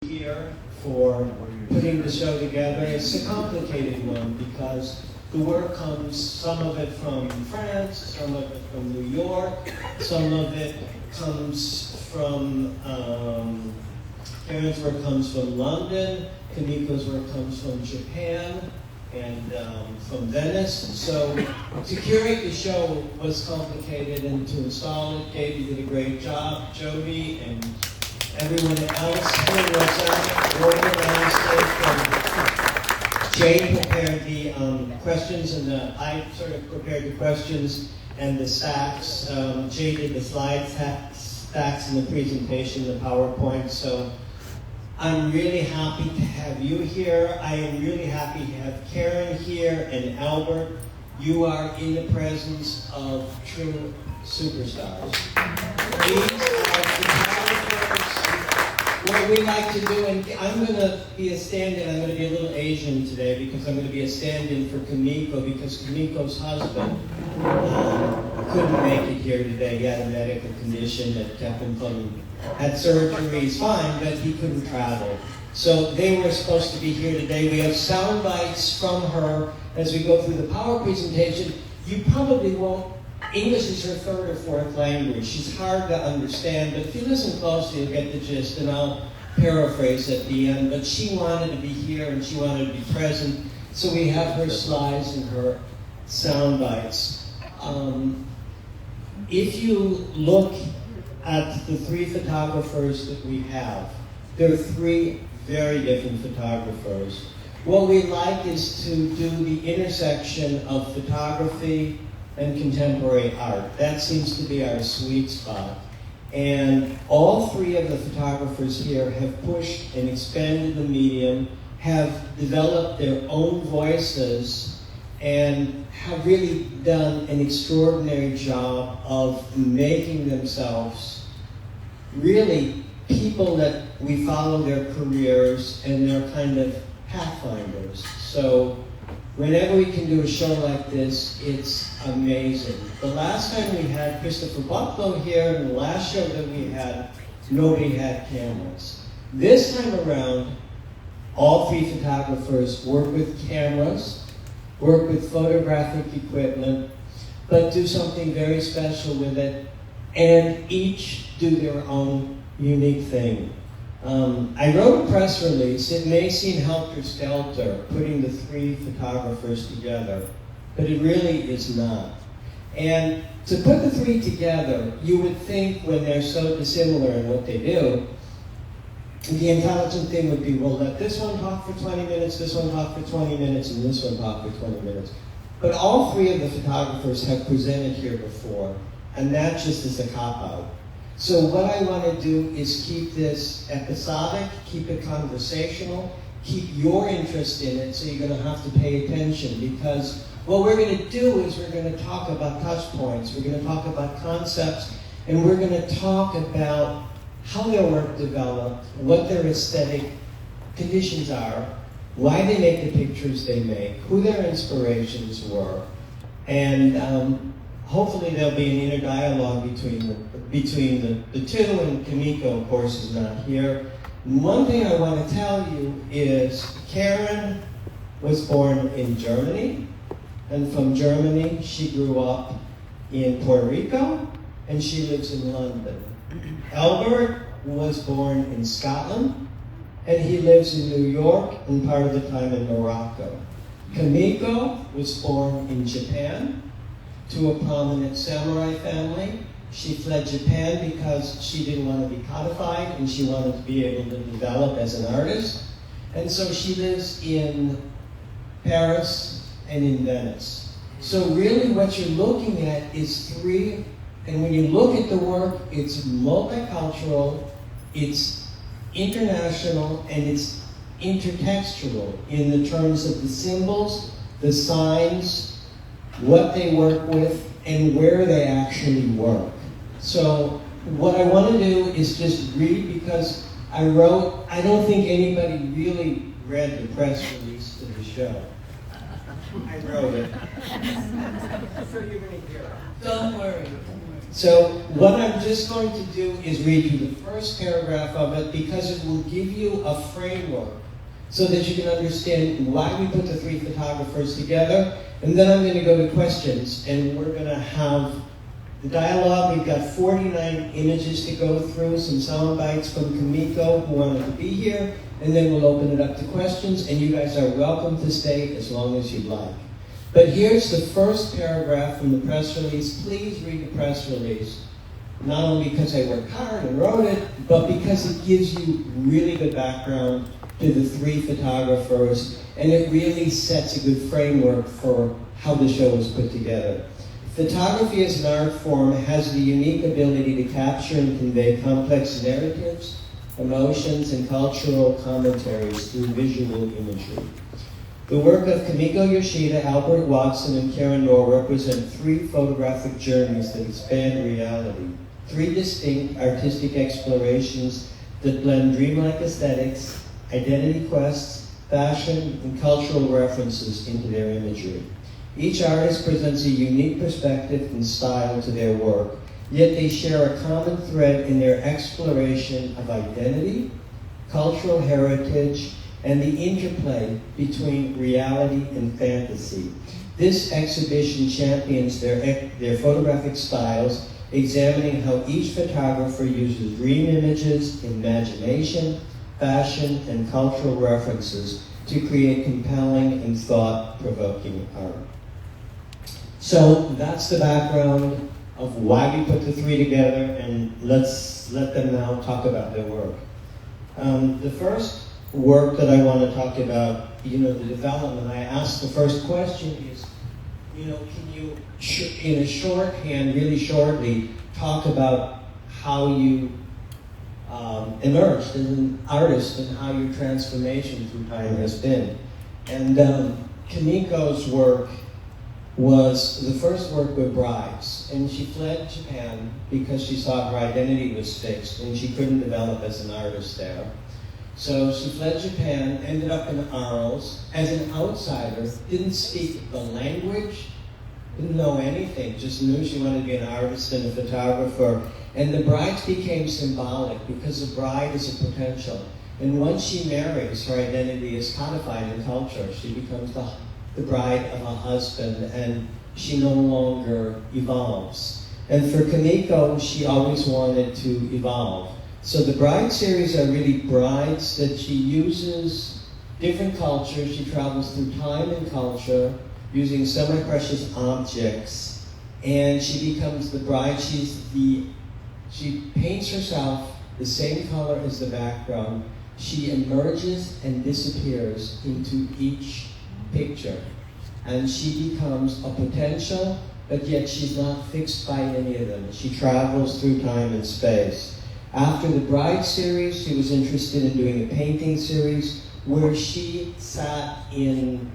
here for putting the show together. It's a complicated one because the work comes, some of it from France, some of it from New York, some of it comes from, Karen's work comes from London, Kimiko's work comes from Japan, and from Venice. So to curate the show was complicated, and to install it, Katie did a great job, Jody, and everyone else who was organized it. And Jane prepared the questions, and I sort of prepared the questions and the stacks. Jay did the slide stacks and the presentation, the PowerPoint. So I'm really happy to have you here. I am really happy to have Karen here and Albert. You are in the presence of true superstars. These are photographers. What we like to do, and I'm going to be a stand-in, I'm going to be a little Asian today because I'm going to be a stand-in for Kimiko because Kimiko's husband couldn't make it here today. He had a medical condition that kept him from, had surgery, he's fine, but he couldn't travel. So they were supposed to be here today. We have sound bites from her as we go through the power presentation. You probably won't, English is her third or fourth language. She's hard to understand, but if you listen closely, you'll get the gist, and I'll paraphrase at the end. But she wanted to be here, and she wanted to be present, so we have her slides and her sound bites. If you look at the three photographers that we have, there are three very different photographers. What we like is to do the intersection of photography and contemporary art. That seems to be our sweet spot. And all three of the photographers here have pushed and expanded the medium, have developed their own voices, and have really done an extraordinary job of making themselves really people that we follow their careers, and they're kind of pathfinders. So whenever we can do a show like this, it's amazing. The last time we had Christopher Bucklow here, and the last show that we had, nobody had cameras. This time around, all three photographers work with cameras, work with photographic equipment, but do something very special with it, and each do their own unique thing. I wrote a press release. It may seem helter-skelter, putting the three photographers together, but it really is not. And to put the three together, you would think when they're so dissimilar in what they do, the intelligent thing would be, well, let this one talk for 20 minutes, this one talk for 20 minutes, and this one talk for 20 minutes. But all three of the photographers have presented here before, and that just is a cop-out. So what I want to do is keep this episodic, keep it conversational, keep your interest in it, so you're going to have to pay attention, because what we're going to do is we're going to talk about touch points, we're going to talk about concepts, and we're going to talk about how their work developed, what their aesthetic conditions are, why they make the pictures they make, who their inspirations were, and hopefully there'll be an inner dialogue between the two, and Kimiko, of course, is not here. One thing I want to tell you is Karen was born in Germany, and from Germany she grew up in Puerto Rico, and she lives in London. Albert was born in Scotland, and he lives in New York and part of the time in Morocco. Kimiko was born in Japan to a prominent samurai family. She fled Japan because she didn't want to be codified and she wanted to be able to develop as an artist. And so she lives in Paris and in Venice. So really what you're looking at is three. And when you look at the work, it's multicultural, it's international, and it's intertextual in the terms of the symbols, the signs, what they work with, and where they actually work. So what I want to do is just read, because I don't think anybody really read the press release to the show. I wrote it. So you're going to hear it. Don't worry. So what I'm just going to do is read you the first paragraph of it because it will give you a framework so that you can understand why we put the three photographers together. And then I'm going to go to questions, and we're going to have the dialogue. We've got 49 images to go through, some sound bites from Kimiko, who wanted to be here, and then we'll open it up to questions, and you guys are welcome to stay as long as you'd like. But here's the first paragraph from the press release. Please read the press release, not only because I worked hard and wrote it, but because it gives you really good background to the three photographers, and it really sets a good framework for how the show was put together. Photography as an art form has the unique ability to capture and convey complex narratives, emotions, and cultural commentaries through visual imagery. The work of Kimiko Yoshida, Albert Watson, and Knorr represent three photographic journeys that expand reality, three distinct artistic explorations that blend dreamlike aesthetics, identity quests, fashion, and cultural references into their imagery. Each artist presents a unique perspective and style to their work, yet they share a common thread in their exploration of identity, cultural heritage, and the interplay between reality and fantasy. This exhibition champions their photographic styles, examining how each photographer uses dream images, imagination, fashion, and cultural references to create compelling and thought-provoking art. So that's the background of why we put the three together, and let's let them now talk about their work. The first work that I want to talk about, the development, I asked the first question is, can you, in a shorthand, really shortly, talk about how you emerged as an artist and how your transformation through time has been. And Kimiko's work was the first work with brides, and she fled Japan because she saw her identity was fixed and she couldn't develop as an artist there. So she fled Japan, ended up in Arles as an outsider, didn't speak the language, didn't know anything, just knew she wanted to be an artist and a photographer. And the brides became symbolic because the bride is a potential. And once she marries, her identity is codified in culture. She becomes the bride of a husband, and she no longer evolves. And for Kimiko, she always wanted to evolve. So the bride series are really brides that she uses different cultures. She travels through time and culture using semi-precious objects, and she becomes the bride. She paints herself the same color as the background. She emerges and disappears into each picture, and she becomes a potential, but yet she's not fixed by any of them. She travels through time and space. After the Bride series, she was interested in doing a painting series where she sat in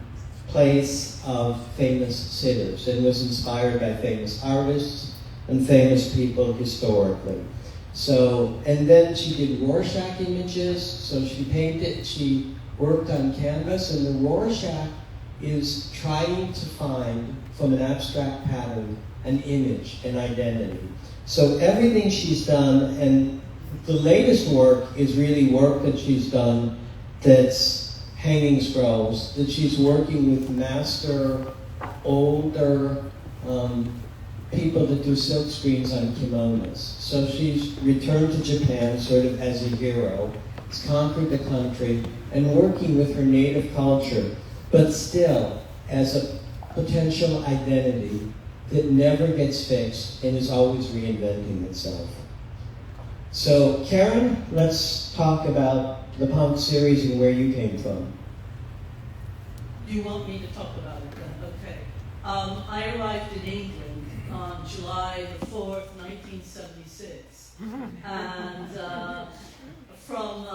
place of famous sitters and was inspired by famous artists and famous people historically. So, and then she did Rorschach images, so she worked on canvas, and the Rorschach is trying to find, from an abstract pattern, an image, an identity. So everything she's done, and the latest work is really work that she's done that's hanging scrolls, that she's working with master, older people that do silk screens on kimonos. So she's returned to Japan sort of as a hero, has conquered the country, and working with her native culture, but still as a potential identity that never gets fixed and is always reinventing itself. So Karen, let's talk about the punk series and where you came from. Do you want me to talk about it then? Okay. I arrived in England on July the 4th, 1976. And from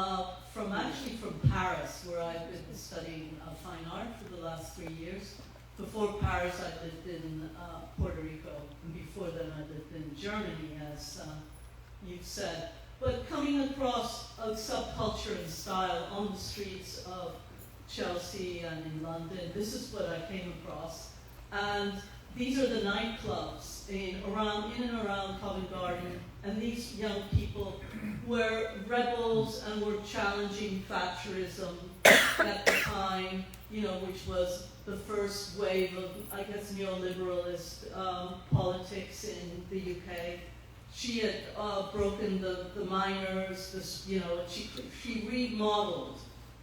Paris, where I've been studying fine art for the last 3 years. Before Paris, I lived in Puerto Rico, and before then I lived in Germany, as you've said. But coming across a subculture and style on the streets of Chelsea and in London, this is what I came across. And these are the nightclubs in and around Covent Garden, and these young people were rebels and were challenging Thatcherism at the time, you know, which was the first wave of, I guess, neoliberalist politics in the UK. She had broken the miners, you know, she remodeled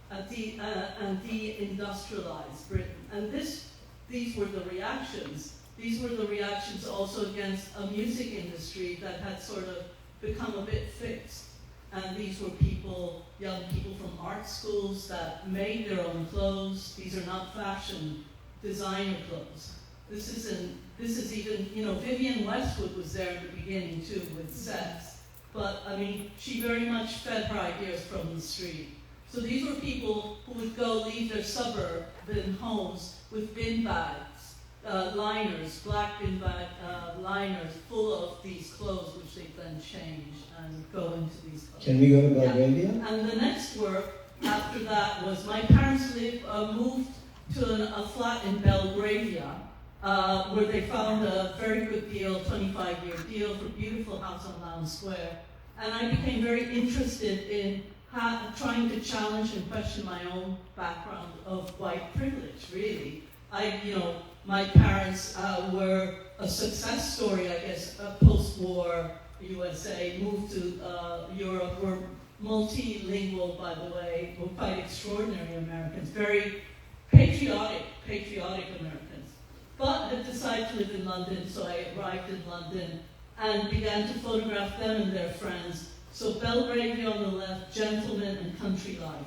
and deindustrialized Britain. And these were the reactions. These were the reactions also against a music industry that had sort of become a bit fixed. And these were people, young people from art schools that made their own clothes. These are not fashion designer clothes. This is even, you know, Vivienne Westwood was there in the beginning too with Sex. But I mean, she very much fed her ideas from the street. So these were people who would go leave their suburban homes with bin bags, liners, black bin bag liners full of these clothes, which they then change and go into these clothes. Can we go to Belgravia? Yeah. And the next work after that was my parents moved to a flat in Belgravia where they found a very good deal, 25-year deal for a beautiful house on Lowndes Square. And I became very interested in trying to challenge and question my own background of white privilege, really. My parents were a success story, I guess, post-war USA, moved to Europe, were multilingual, by the way, were quite extraordinary Americans, very patriotic Americans, but had decided to live in London, so I arrived in London and began to photograph them and their friends. So Belgravia on the left, gentlemen and country life.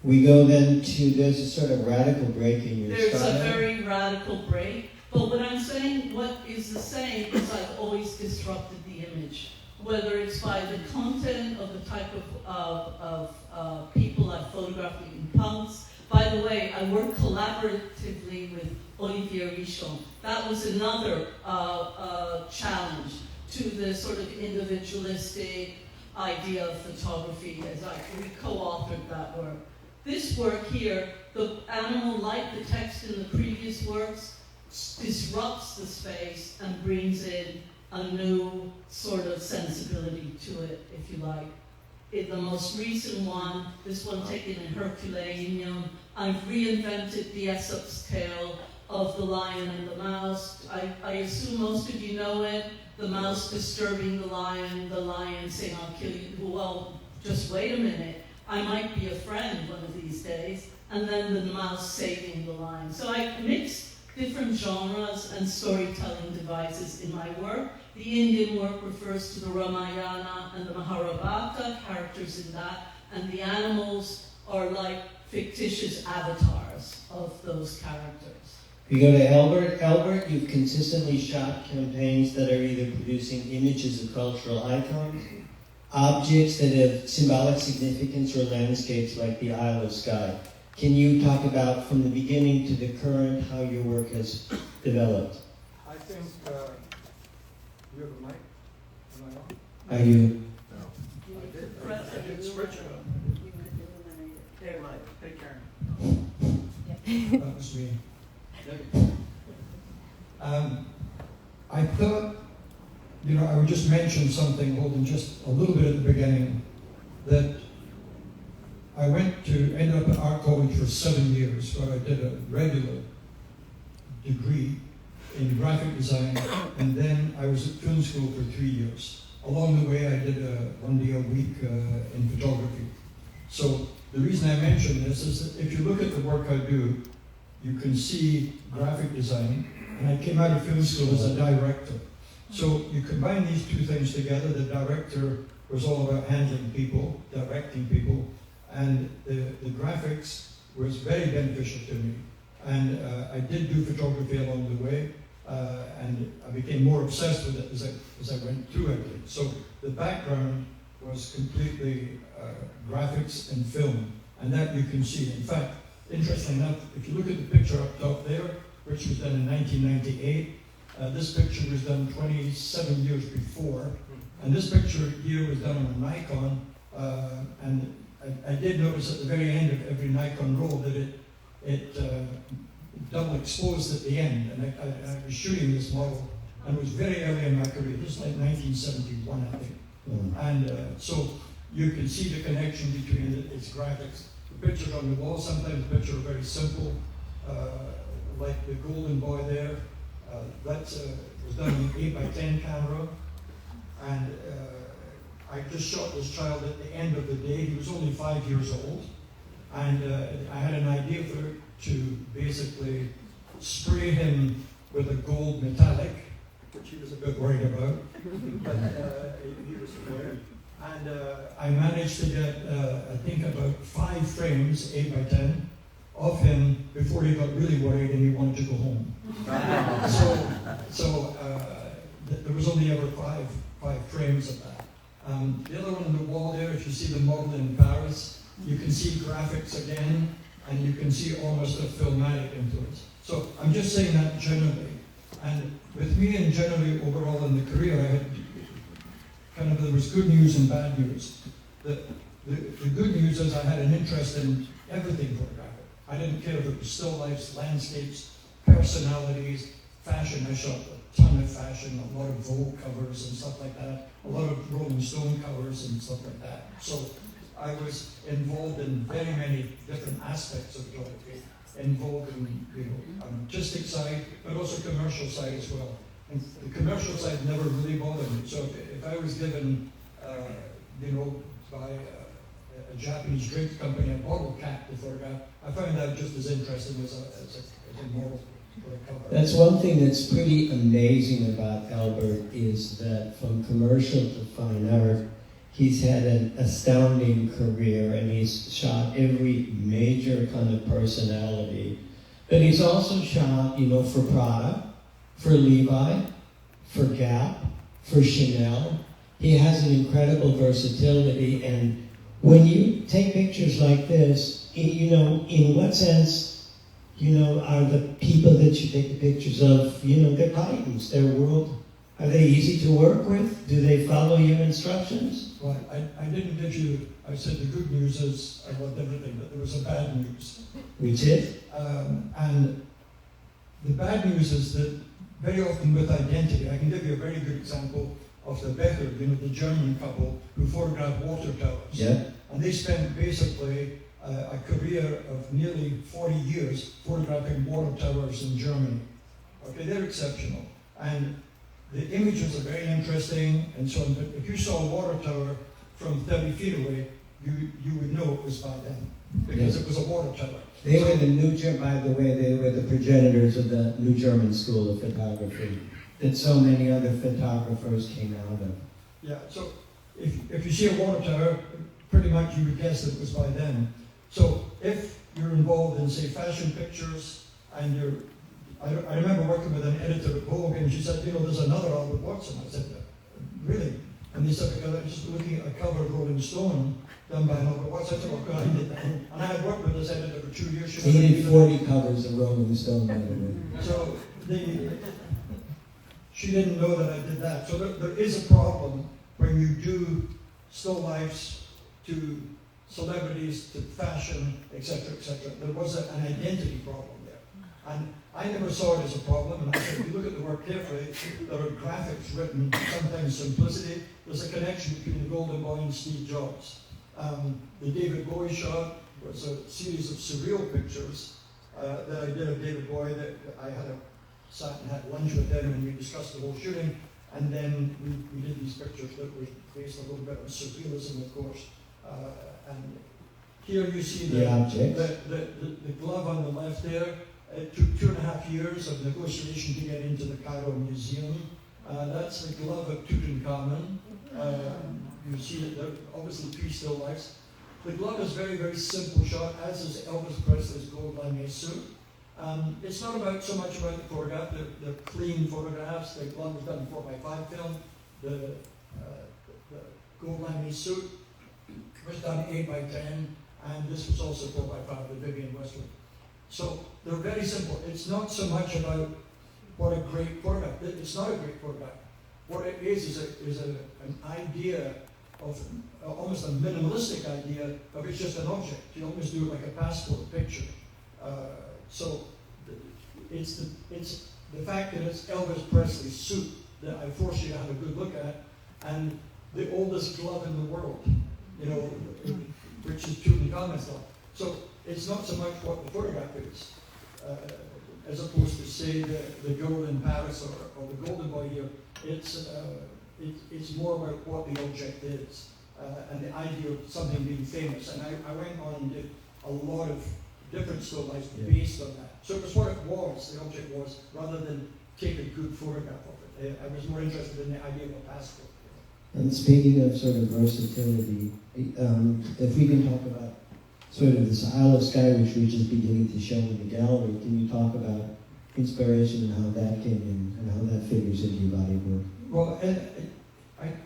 We go then to, there's a sort of radical break in your There's style. a very radical break, but what I'm saying, what is the same is I've always disrupted the image, whether it's by the content of the type of people I've photographed in punks. By the way, I worked collaboratively with Olivier Richon. That was another challenge to the sort of individualistic idea of photography as we co-authored that work. This work here, the animal, like the text in the previous works, disrupts the space and brings in a new sort of sensibility to it, if you like. In the most recent one, this one taken in Herculaneum, I've reinvented the Aesop's tale of the lion and the mouse. I assume most of you know it. The mouse disturbing the lion saying, "I'll kill you." Well, just wait a minute. I might be a friend one of these days. And then the mouse saving the lion. So I mix different genres and storytelling devices in my work. The Indian work refers to the Ramayana and the Mahabharata, characters in that, and the animals are like fictitious avatars of those characters. We go to Albert. Albert, you've consistently shot campaigns that are either producing images of cultural icons, objects that have symbolic significance, or landscapes like the Isle of Skye. Can you talk about, from the beginning to the current, how your work has developed? I think, you have a mic? Am I on? Are you? No. I did switch it up. Hey, Mike, take care. That was me. I thought, I would just mention something, Holden, just a little bit at the beginning, that I ended up at art college for 7 years, where I did a regular degree in graphic design, and then I was at film school for 3 years. Along the way, I did 1 day a week in photography. So the reason I mention this is that if you look at the work I do, you can see graphic design, and I came out of film school as a director. So you combine these two things together. The director was all about handling people, directing people, and the graphics was very beneficial to me. And I did do photography along the way, and I became more obsessed with it as I went through everything. So the background was completely graphics and film, and that you can see. In fact, interesting enough, if you look at the picture up top there, which was done in 1998, this picture was done 27 years before, and this picture here was done on a Nikon, and I did notice at the very end of every Nikon roll that it double exposed at the end, and I was shooting this model, and it was very early in my career. This is like 1971, I think. And so you can see the connection between its graphics. The pictures on the wall, sometimes the pictures are very simple, like the golden boy there. That was done on an 8x10 camera, and I just shot this child at the end of the day. He was only 5 years old, and I had an idea to basically spray him with a gold metallic, which he was a bit worried about, but he was worried. And I managed to get, I think, about 5 frames, 8x10, of him before he got really worried and he wanted to go home. So there was only ever five frames of that. The other one on the wall there, if you see the model in Paris, you can see graphics again, and you can see almost a filmatic influence. So I'm just saying that generally. And with me and generally overall in the career, I had there was good news and bad news. The good news is I had an interest in everything photographic. I didn't care if it was still lifes, landscapes, personalities, fashion. I shot a ton of fashion, a lot of Vogue covers and stuff like that, a lot of Rolling Stone covers and stuff like that. So I was involved in very many different aspects of photography, involved in an artistic side, but also commercial side as well. And the commercial side never really bothered me. So if I was given, by a Japanese drink company a bottle cap to photograph, I found that just as interesting as a model for a cover. That's one thing that's pretty amazing about Albert, is that from commercial to fine art, he's had an astounding career, and he's shot every major kind of personality. But he's also shot, for Prada, for Levi, for Gap, for Chanel. He has an incredible versatility, and when you take pictures like this, in what sense, are the people that you take the pictures of, they're titans, their world, are they easy to work with? Do they follow your instructions? Well, I didn't get you, I said the good news is I loved everything, but there was a bad news. Which is? And the bad news is that very often with identity, I can give you a very good example of the Becker, the German couple who photographed water towers. Yeah. And they spent basically a career of nearly 40 years photographing water towers in Germany. Okay, they're exceptional. And the images are very interesting and so on, but if you saw a water tower from 30 feet away, you would know it was by them, because it was a water tower. They were by the way, they were the progenitors of the New German School of Photography that so many other photographers came out of. Yeah, so if you see a water tower, pretty much you would guess that it was by them. So if you're involved in, say, fashion pictures, and I remember working with an editor at Vogue, and she said, there's another Albert Watson. I said, really? And they said, because I was just looking at a cover of Rolling Stone done by Albert Watson. I said, oh God, I did that. And I had worked with this editor for 2 years. He did 40 covers of Rolling Stone, by the way. So she didn't know that I did that. So there is a problem when you do still lifes to celebrities, to fashion, etc., etc. There was an identity problem there. And I never saw it as a problem, and I said, if you look at the work carefully, there are graphics written, sometimes simplicity. There's a connection between the Golden Boy and Steve Jobs. The David Bowie shot was a series of surreal pictures that I did of David Bowie, that I sat and had lunch with him, and we discussed the whole shooting, and then we did these pictures that were based a little bit on surrealism, of course. And here you see the glove on the left there. It took 2.5 years of negotiation to get into the Cairo Museum. That's the glove of Tutankhamun. You see that there are obviously 3 still lifes. The glove is very, very simple shot, as is Elvis Presley's gold lame suit. It's not so much about the photograph. They're clean photographs. The glove was done in 4x5 film. The gold lame suit was done 8x10, and this was also 4x5 with Vivienne Westwood. So they're very simple. It's not so much about what a great photograph. It's not a great photograph. What it is an idea of almost a minimalistic idea of it's just an object. You almost do it like a passport picture. So it's the fact that it's Elvis Presley's suit that I force you to have a good look at, and the oldest glove in the world, you know, which is Tutankhamun's glove. So it's not so much what the photograph is, as opposed to say the girl in Paris or the golden boy here. It's more about what the object is, and the idea of something being famous. And I went on and did a lot of different still lifes based on that. So it was what it was, the object was, rather than take a good photograph of it. I was more interested in the idea of a passport. And speaking of sort of versatility, if we can talk about sort of this Isle of Skye, which we're just beginning to show in the gallery, can you talk about inspiration and how that came in and how that figures into your body of work? Well,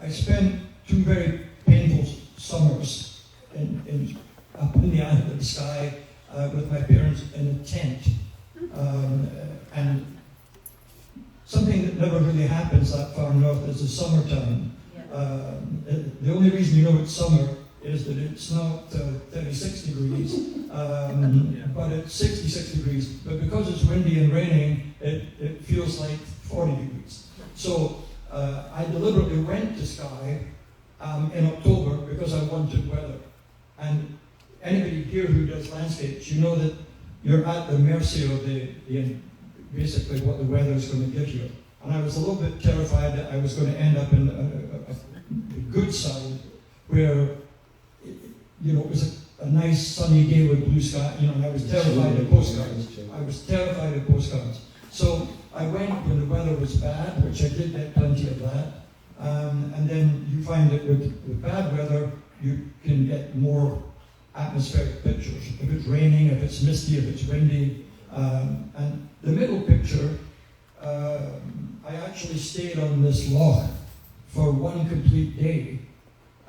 I spent 2 very painful summers up in the Isle of Skye with my parents in a tent. And something that never really happens that far north is the summertime. The only reason you know it's summer is that it's not 36 degrees, but it's 66 degrees. But because it's windy and raining, it feels like 40 degrees. So I deliberately went to Skye in October because I wanted weather. And anybody here who does landscapes, you know that you're at the mercy of basically what the weather is going to give you. And I was a little bit terrified that I was going to end up in a good side where, you know, it was a nice sunny day with blue sky, you know, and I was terrified of postcards. I was terrified of postcards. So I went when the weather was bad, which I did get plenty of that. And then you find that with bad weather, you can get more atmospheric pictures. If it's raining, if it's misty, if it's windy. And the middle picture, I actually stayed on this loch for 1 complete day.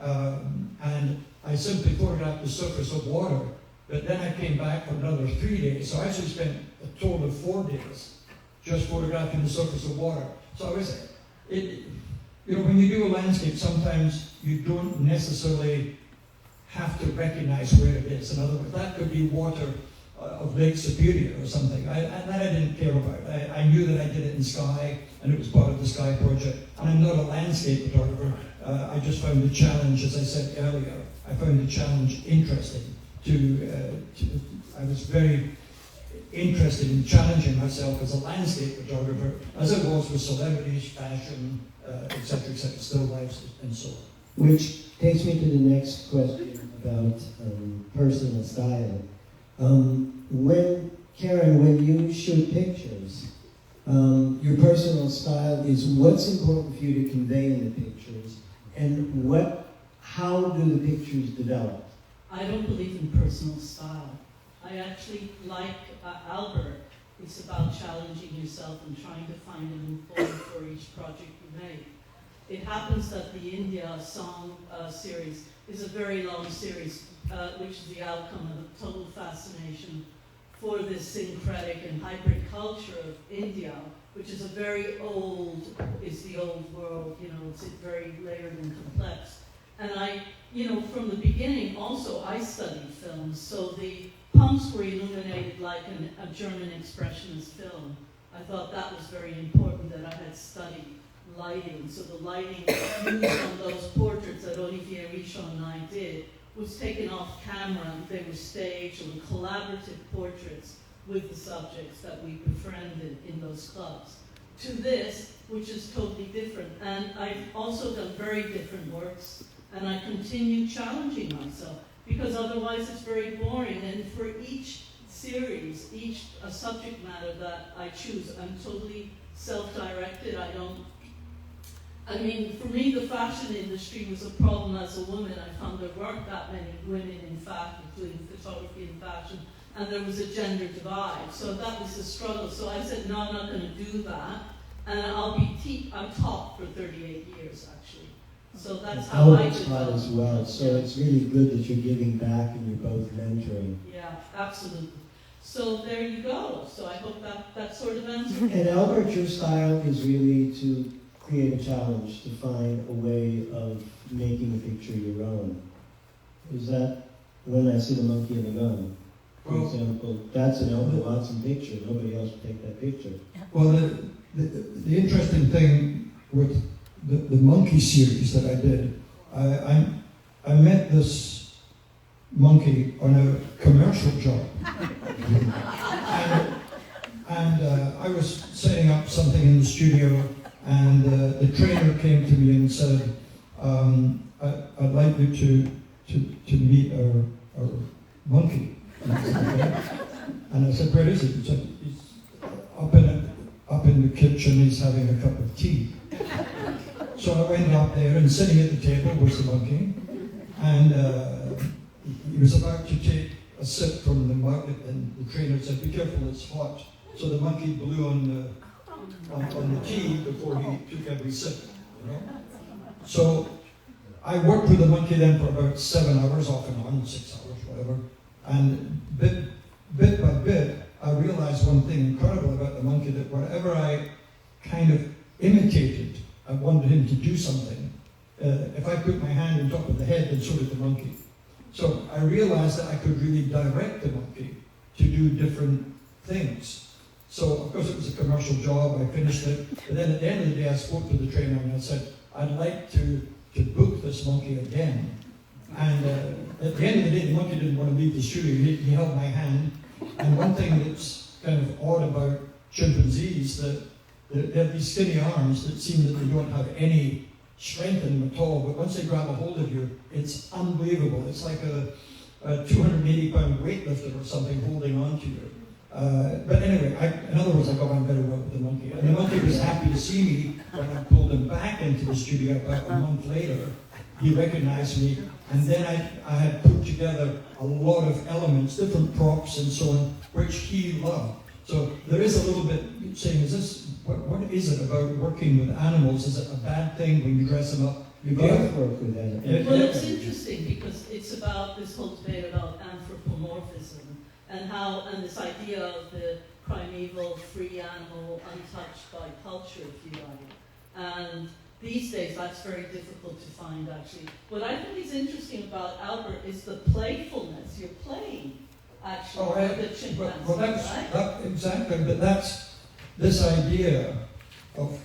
And I simply photographed the surface of water, but then I came back for another 3 days. So I actually spent a total of 4 days just photographing the surface of water. So I was, you know, when you do a landscape, sometimes you don't necessarily have to recognize where it is. In other words, that could be water of Lake Superior or something. That I didn't care about. I knew that I did it in Skye, and it was part of the Skye project. And I'm not a landscape photographer. I just found the challenge, as I said earlier, I found the challenge interesting. I was very interested in challenging myself as a landscape photographer, as it was with celebrities, fashion, etc., still lifes, and so on. Which takes me to the next question about personal style. When you shoot pictures, your personal style is what's important for you to convey in the pictures, and how do the pictures develop? I don't believe in personal style. I actually like Albert. It's about challenging yourself and trying to find a new form for each project you make. It happens that the India song series is a very long series, which is the outcome of a total fascination for this syncretic and hybrid culture of India, which is the old world, you know, it's very layered and complex. And from the beginning, also, I studied films, so the pumps were illuminated like a German expressionist film. I thought that was very important that I had studied lighting. So the lighting used on those portraits that Olivier Richon and I did was taken off camera. They were staged and collaborative portraits with the subjects that we befriended in those clubs. To this, which is totally different. And I've also done very different works, and I continue challenging myself, because otherwise it's very boring. And for each series, each subject matter that I choose, I'm totally self-directed. For me, the fashion industry was a problem as a woman. I found there weren't that many women, in fact, including photography and fashion, and there was a gender divide. So that was the struggle. So I said, no, I'm not going to do that, and I'm taught for 38 years, actually. So that's how I developed as well. So it's really good that you're giving back and you're both mentoring. Yeah, absolutely. So there you go. So I hope that sort of answers. And Albert, your style is really to create a challenge, to find a way of making a picture your own. Is that when I see the monkey and the gun? for example, that's an Albert Watson picture. Nobody else would take that picture. Well, the interesting thing with the monkey series that I did, I met this monkey on a commercial job. and I was setting up something in the studio, and the trainer came to me and said, I'd like you to meet our monkey. And I said, where is he? He said, he's up in the kitchen, he's having a cup of tea. So I went up there, and sitting at the table was the monkey, and he was about to take a sip from the mug, and the trainer said, be careful, it's hot. So the monkey blew on the tea before he took every sip, you know. So I worked with the monkey then for about 7 hours, off and on, 6 hours, whatever. And bit by bit, I realized one thing incredible about the monkey, that whatever I kind of imitated, I wanted him to do something. If I put my hand on top of the head, then so did the monkey. So I realized that I could really direct the monkey to do different things. So, of course, it was a commercial job, I finished it. But then at the end of the day, I spoke to the trainer and I said, I'd like to book this monkey again. And at the end of the day, the monkey didn't want to leave the studio. He held my hand. And one thing that's kind of odd about chimpanzees, that they have these skinny arms that seem that they don't have any strength in them at all. But once they grab a hold of you, it's unbelievable. It's like a 280-pound weightlifter or something holding on to you. But anyway, in other words, I got on very well with the monkey. And the monkey was happy to see me when I pulled him back into the studio about a month later. He recognized me, and then I had put together a lot of elements, different props and so on, which he loved. So there is a little bit saying, what is it about working with animals? Is it a bad thing when you dress them up? You both work with animals. Well, it's interesting because it's about this whole debate about anthropomorphism and this idea of the primeval, free animal, untouched by culture, if you like. And these days, that's very difficult to find, actually. What I think is interesting about Albert is the playfulness. You're playing, actually, with the chimpanzee, right? Exactly, but that's this idea of,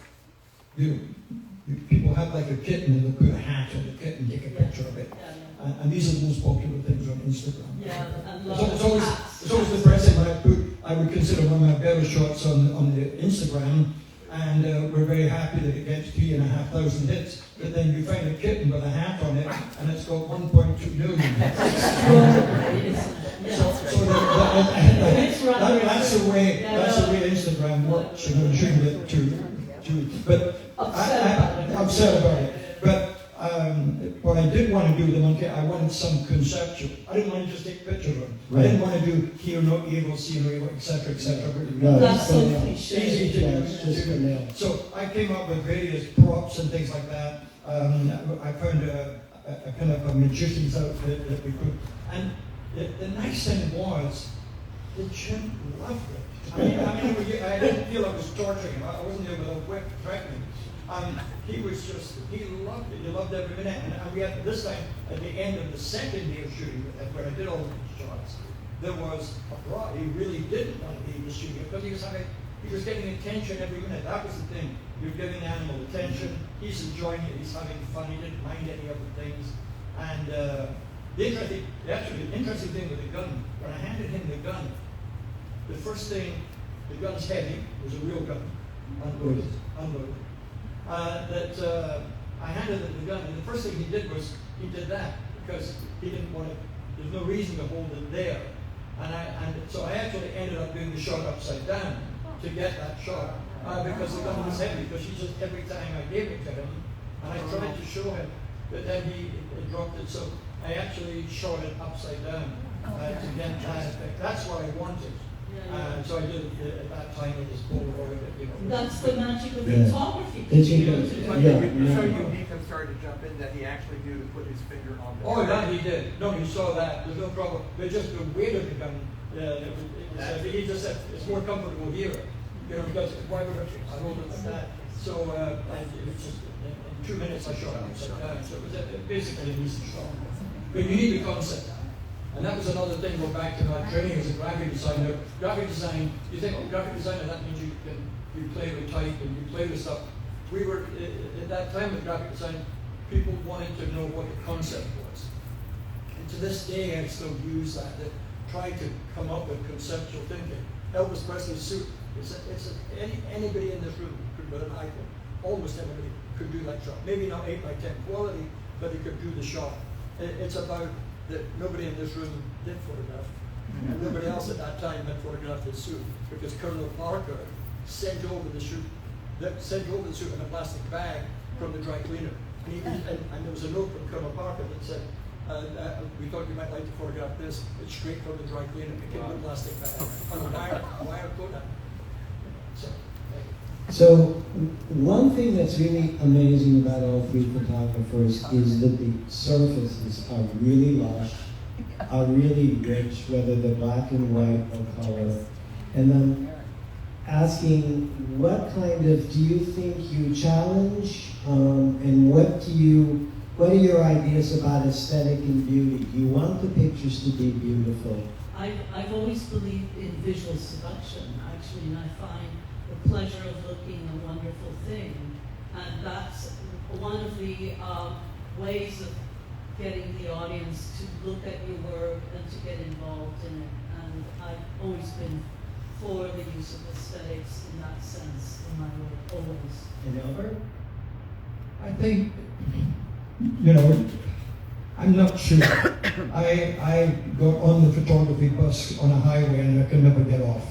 people have like a kitten and they put a hat on the kitten, take a picture of it. Yeah. And these are the most popular things on Instagram. Yeah, and it's always depressing when I would consider one of my better shots on the Instagram, and we're very happy that it gets 3,500 hits. But then you find a kitten with a hat on it, and it's got 1.2 million hits. That's the way Instagram works. You know, you shouldn't get but I'm upset about it. But what I did want to do with the monkey, I wanted some conceptual. I didn't want to just take a picture of him. Right. I didn't want to do hear no evil, see no evil, etc., etc. No, that's so cliche. Easy to do. So I came up with various props and things like that. I found a kind of a magician's outfit that we could. And the nice thing was, the chimp loved it. I didn't feel I was torturing him. I wasn't there with a whip threatening. He loved it. He loved every minute. And we had this time, at the end of the second day of shooting, where I did all these shots, there was a broad. He really didn't want to leave the studio because he was getting attention every minute. That was the thing. You're giving the animal attention. He's enjoying it. He's having fun. He didn't mind any other things. And the interesting thing with the gun, when I handed him the gun, the first thing, the gun's heavy. It was a real gun, unloaded. I handed him the gun, and the first thing he did was he did that because he didn't want to. There's no reason to hold it there, and so I actually ended up doing the shot upside down to get that shot because the gun was heavy. Because he just every time I gave it to him, and I tried to show him, but then he dropped it. So I actually shot it upside down to get that effect. That's what I wanted. So I did at that time it was Polaroid. That's the magic of photography. It's so unique. I'm sorry to jump in that he actually knew to put his finger on the. Oh, that he did. No, you saw that. There's no problem. But just the weight of the gun. He just said it's more comfortable here. You know, because why would I hold it like that? So it was just in 2 minutes I shot it upside down. So it was basically an easy shot. But you need the concept. And that was another thing, going back to my training as a graphic designer. Graphic design, you think, oh, graphic designer, that means you play with type and you play with stuff. We were, at that time with graphic design, people wanted to know what the concept was. And to this day, I still use that, try to come up with conceptual thinking. Elvis Presley's suit, anybody in this room could, with an iPhone, almost anybody could do that shot. Maybe not 8 by 10 quality, but they could do the shot. It's about that nobody in this room did photograph. And nobody else at that time had photographed his suit, because Colonel Parker sent over the suit in a plastic bag from the dry cleaner. And there was a note from Colonel Parker that said, we thought you might like to photograph this. It's straight from the dry cleaner. It came in a plastic bag on a wire Kodak. So one thing that's really amazing about all three photographers is that the surfaces are really lush, are really rich, whether they're black and white or color. And I'm asking, what kind of, do you think you challenge, and what are your ideas about aesthetic and beauty? Do you want the pictures to be beautiful? I've always believed in visual seduction, actually, and I find the pleasure of looking a wonderful thing. And that's one of the ways of getting the audience to look at your work and to get involved in it. And I've always been for the use of aesthetics in that sense in my work, always. And Albert? I think, I'm not sure. I got on the photography bus on a highway and I could never get off.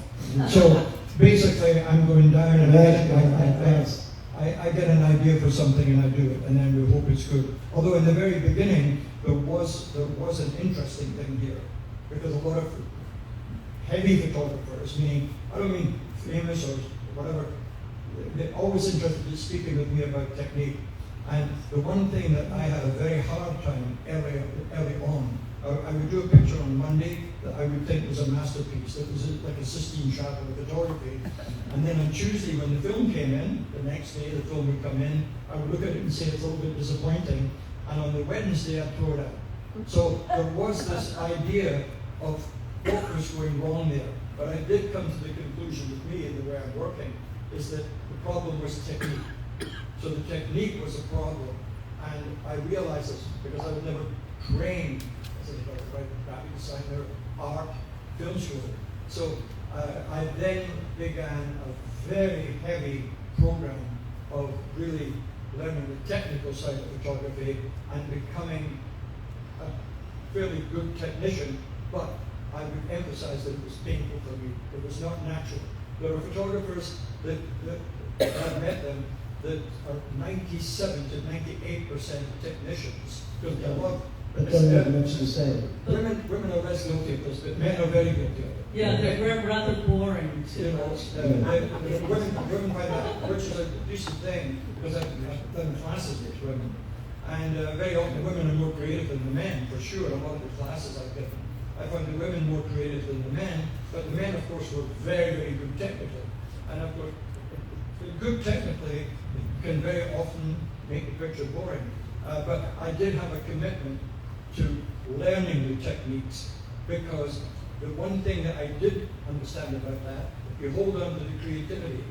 So basically, I'm going down and I get an idea for something and I do it, and then we hope it's good. Although in the very beginning, there was an interesting thing here, because a lot of heavy photographers, meaning, I don't mean famous or whatever, they're always interested in speaking with me about technique. And the one thing that I had a very hard time early on, I would do a picture on Monday that I would think was a masterpiece. It was like a Sistine Chapel of photography. And then on Tuesday, when the film came in, the next day the film would come in, I would look at it and say it's a little bit disappointing. And on the Wednesday, I'd throw it out. So there was this idea of what was going wrong there. But I did come to the conclusion with me in the way I'm working, is that the problem was technique. So the technique was a problem. And I realized this because I was never trained as a graphic designer, art, film school. So I then began a very heavy program of really learning the technical side of photography and becoming a fairly good technician, but I would emphasize that it was painful for me. It was not natural. There are photographers that I've met them that are 97 to 98% technicians. Because they love. But don't have much to say. Women are less guilty of this, but men are very guilty of it. Yeah, they're rather boring too. Women find that, which is a decent thing, because I've done classes with women. And very often women are more creative than the men, for sure. A lot of the classes I've given, I found the women more creative than the men, but the men, of course, were very, very good technically. And of course, good technically can very often make the picture boring. But I did have a commitment to learning the techniques, because the one thing that I did understand about that, if you hold on to the creativity,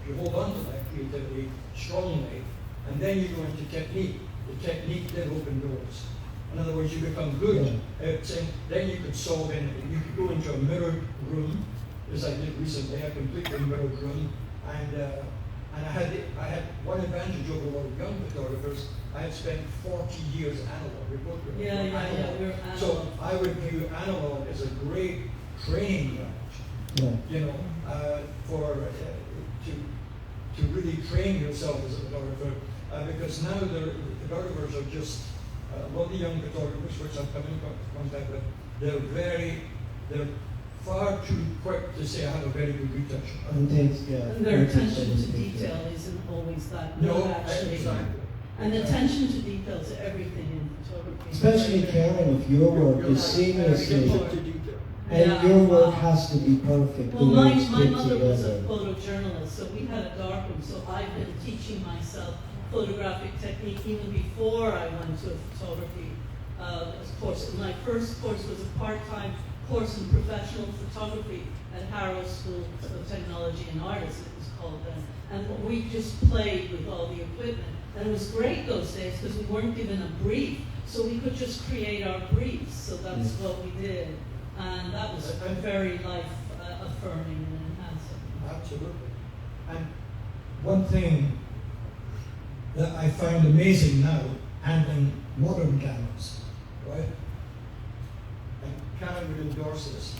if you hold on to that creativity strongly, and then you go into technique, the technique did open doors. In other words, you become good at saying, then you could solve anything. You could go into a mirrored room, as I did recently, a completely mirrored room, and I had one advantage over a lot of young photographers. I had spent 40 years analog. We both were analog. We're analog. So I would view analog as a great training ground, for to really train yourself as a photographer. Because now the photographers are just a lot of the young photographers, which I've come in contact with. They're far too quick to say I have a very good retouch. And their attention to detail isn't always that good, No, actually. exactly. And attention to detail is everything in photography. Especially caring if your work is seamlessly, and your work has to be perfect. Well, my mother was a photojournalist, so we had a darkroom, so I've been teaching myself photographic technique even before I went to a photography course. My first course was a part-time course in professional photography at Harrow School of Technology and Arts, it was called then. And we just played with all the equipment. And it was great those days because we weren't given a brief, so we could just create our briefs. So that's what we did. And that was very life-affirming and enhancing. Absolutely. And one thing that I find amazing now, handling modern cameras, right? And Canon would endorse this.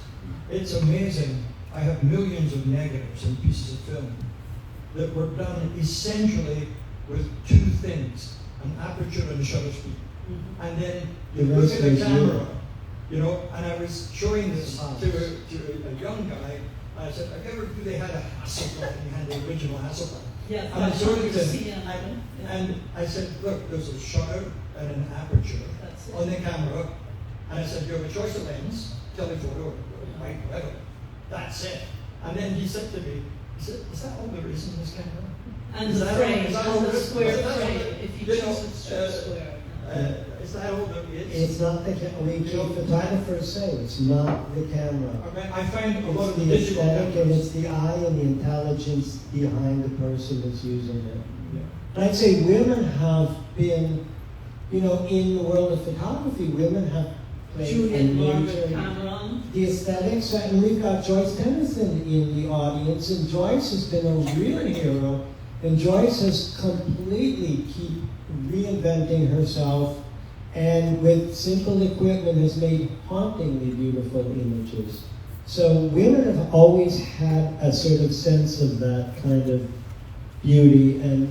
It's amazing. I have millions of negatives and pieces of film that were done essentially with two things, an aperture and a shutter speed. Mm-hmm. And then you look at the camera, you know, and I was showing this to a young guy, and I said, do they had a Hasselblad? And he had the original Hasselblad. Yeah, And I showed it to him, him, and I said, look, there's a shutter and an aperture on the camera, and I said, you have a choice of lens, telephoto, or white, whatever. That's it. And then he said to me, he said, is that all there is in this camera? And the frame, and the square frame, if you choose a square. Is that all there is? It's not the camera. Photographers say it's not the camera. I find a lot It's of the digital aesthetic and cameras. it's the eye and the intelligence behind the person that's using it. Yeah. And I'd say women have been, in the world of photography, women have played a Juliet Margaret major. Cameron. The aesthetics, and we've got Joyce Tennyson in the audience, and Joyce has been a real hero, and Joyce has completely keep reinventing herself, and with simple equipment has made hauntingly beautiful images. So women have always had a sort of sense of that kind of beauty and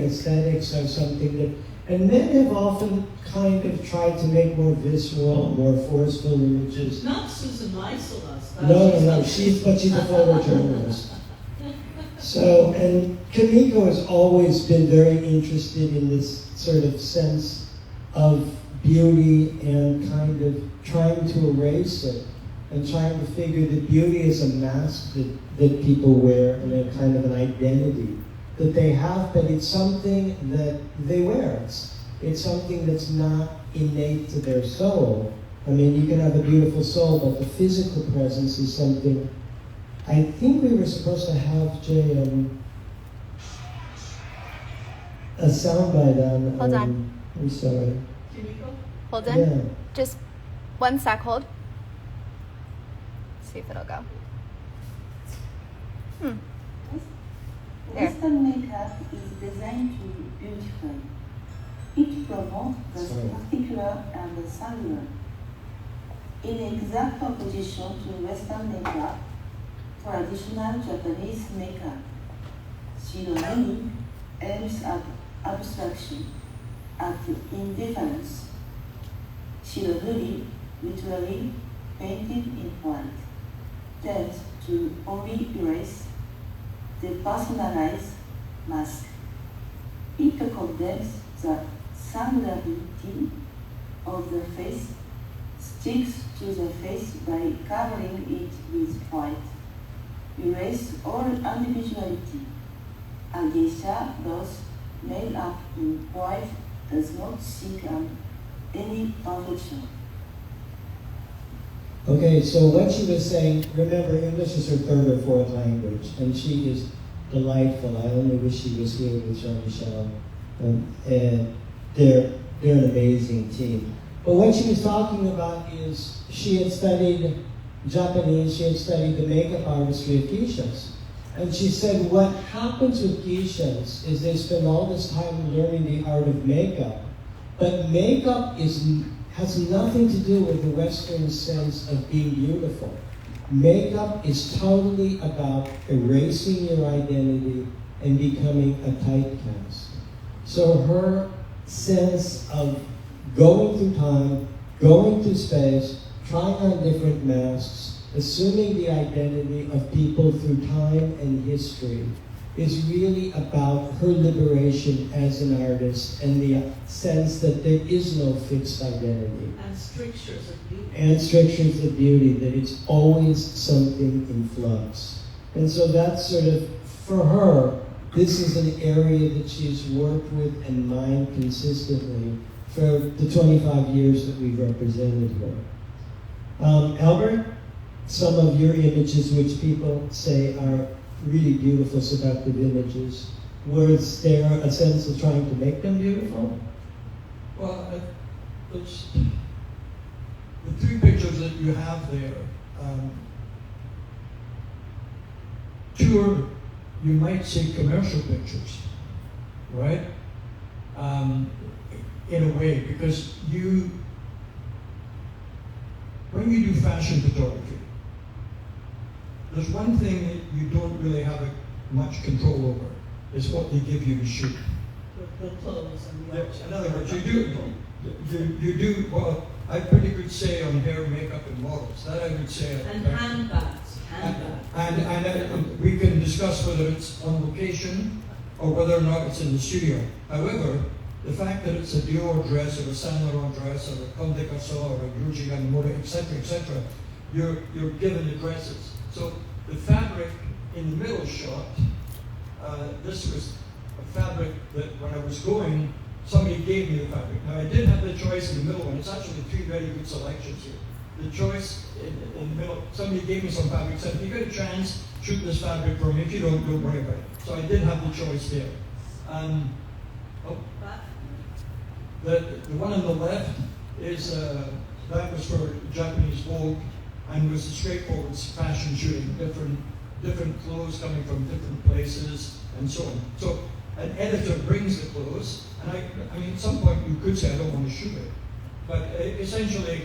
aesthetics are something that, and men have often kind of tried to make more visceral, more forceful images. Not Susan Meiselas. No, she's a photojournalist. So, and Kimiko has always been very interested in this sort of sense of beauty and kind of trying to erase it and trying to figure that beauty is a mask that people wear and a kind of an identity that they have, but it's something that they wear. It's something that's not innate to their soul. I mean, you can have a beautiful soul, but the physical presence is something. I think we were supposed to have, Jay, a soundbite on. Hold on. I'm sorry. Kimiko? Holden, Yeah. just 1 sec, hold. See if it'll go. There. Western makeup is designed to be beautiful. It promotes the particular and the singular. In exact opposition to Western makeup, traditional Japanese makeup, Shirogumi aims at abstraction, at indifference. Shiroguri, literally painted in white, tends to only erase the personalized mask. It condemns the singularity of the face, sticks to the face by covering it with white, erase all individuality. A geisha, thus made up in white, does not seek any perfection. Okay, so what she was saying, remember, English is her third or fourth language, and she is delightful. I only wish she was here with Jean-Michel. And they're an amazing team. But what she was talking about is she had studied Japanese, she had studied the makeup artistry of geishas. And she said what happens with geishas is they spend all this time learning the art of makeup, but makeup has nothing to do with the Western sense of being beautiful. Makeup is totally about erasing your identity and becoming a typecast. So her sense of going through time, going through space, trying on different masks, assuming the identity of people through time and history is really about her liberation as an artist and the sense that there is no fixed identity. And strictures of beauty. And strictures of beauty, that it's always something in flux. And so that's sort of, for her, this is an area that she's worked with and mined consistently for the 25 years that we've represented here. Albert, some of your images, which people say are really beautiful, seductive images, was there a sense of trying to make them beautiful? Well, those, the three pictures that you have there, two are, you might say, commercial pictures, right? In a way, because when you do fashion photography, there's one thing that you don't really have much control over, is what they give you to shoot. The clothes and the In other words, you do, well, I pretty good say on hair, makeup, and models. That I would say. And handbags. And we can discuss whether it's on location or whether or not it's in the studio. However, the fact that it's a Dior dress or a Saint Laurent dress or a Comme des Garçons or a Gucci Ganamura, etc., you're given the dresses. So the fabric in the middle shot, this was a fabric that when I was going, somebody gave me the fabric. Now I did have the choice in the middle one. It's actually three very good selections here. The choice in the middle, somebody gave me some fabric, said, if you get a chance, shoot this fabric for me. If you don't worry about it. So I did have the choice there. The one on the left is, that was for Japanese Vogue and was a straightforward fashion shooting, different clothes coming from different places and so on. So an editor brings the clothes, and I mean, at some point you could say I don't want to shoot it, but essentially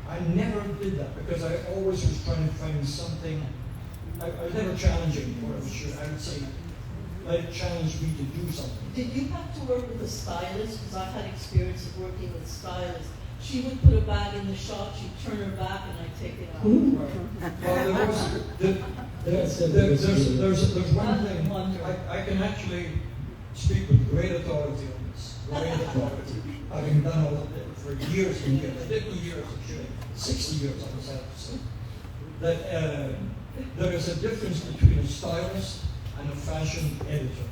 I never did that because I always was trying to find something. I was never challenging what I was shooting. I would say, let it challenge me to do something. Did you have to work with a stylist? Because I've had experience of working with stylists. She would put a bag in the shot, she'd turn her back, and I'd take it out. Well, there's one thing. I can actually speak with great authority on this. Great authority. Having done all of it for years and years, 50 years of shooting, 60 years on this episode. That there is a difference between a stylist and a fashion editor,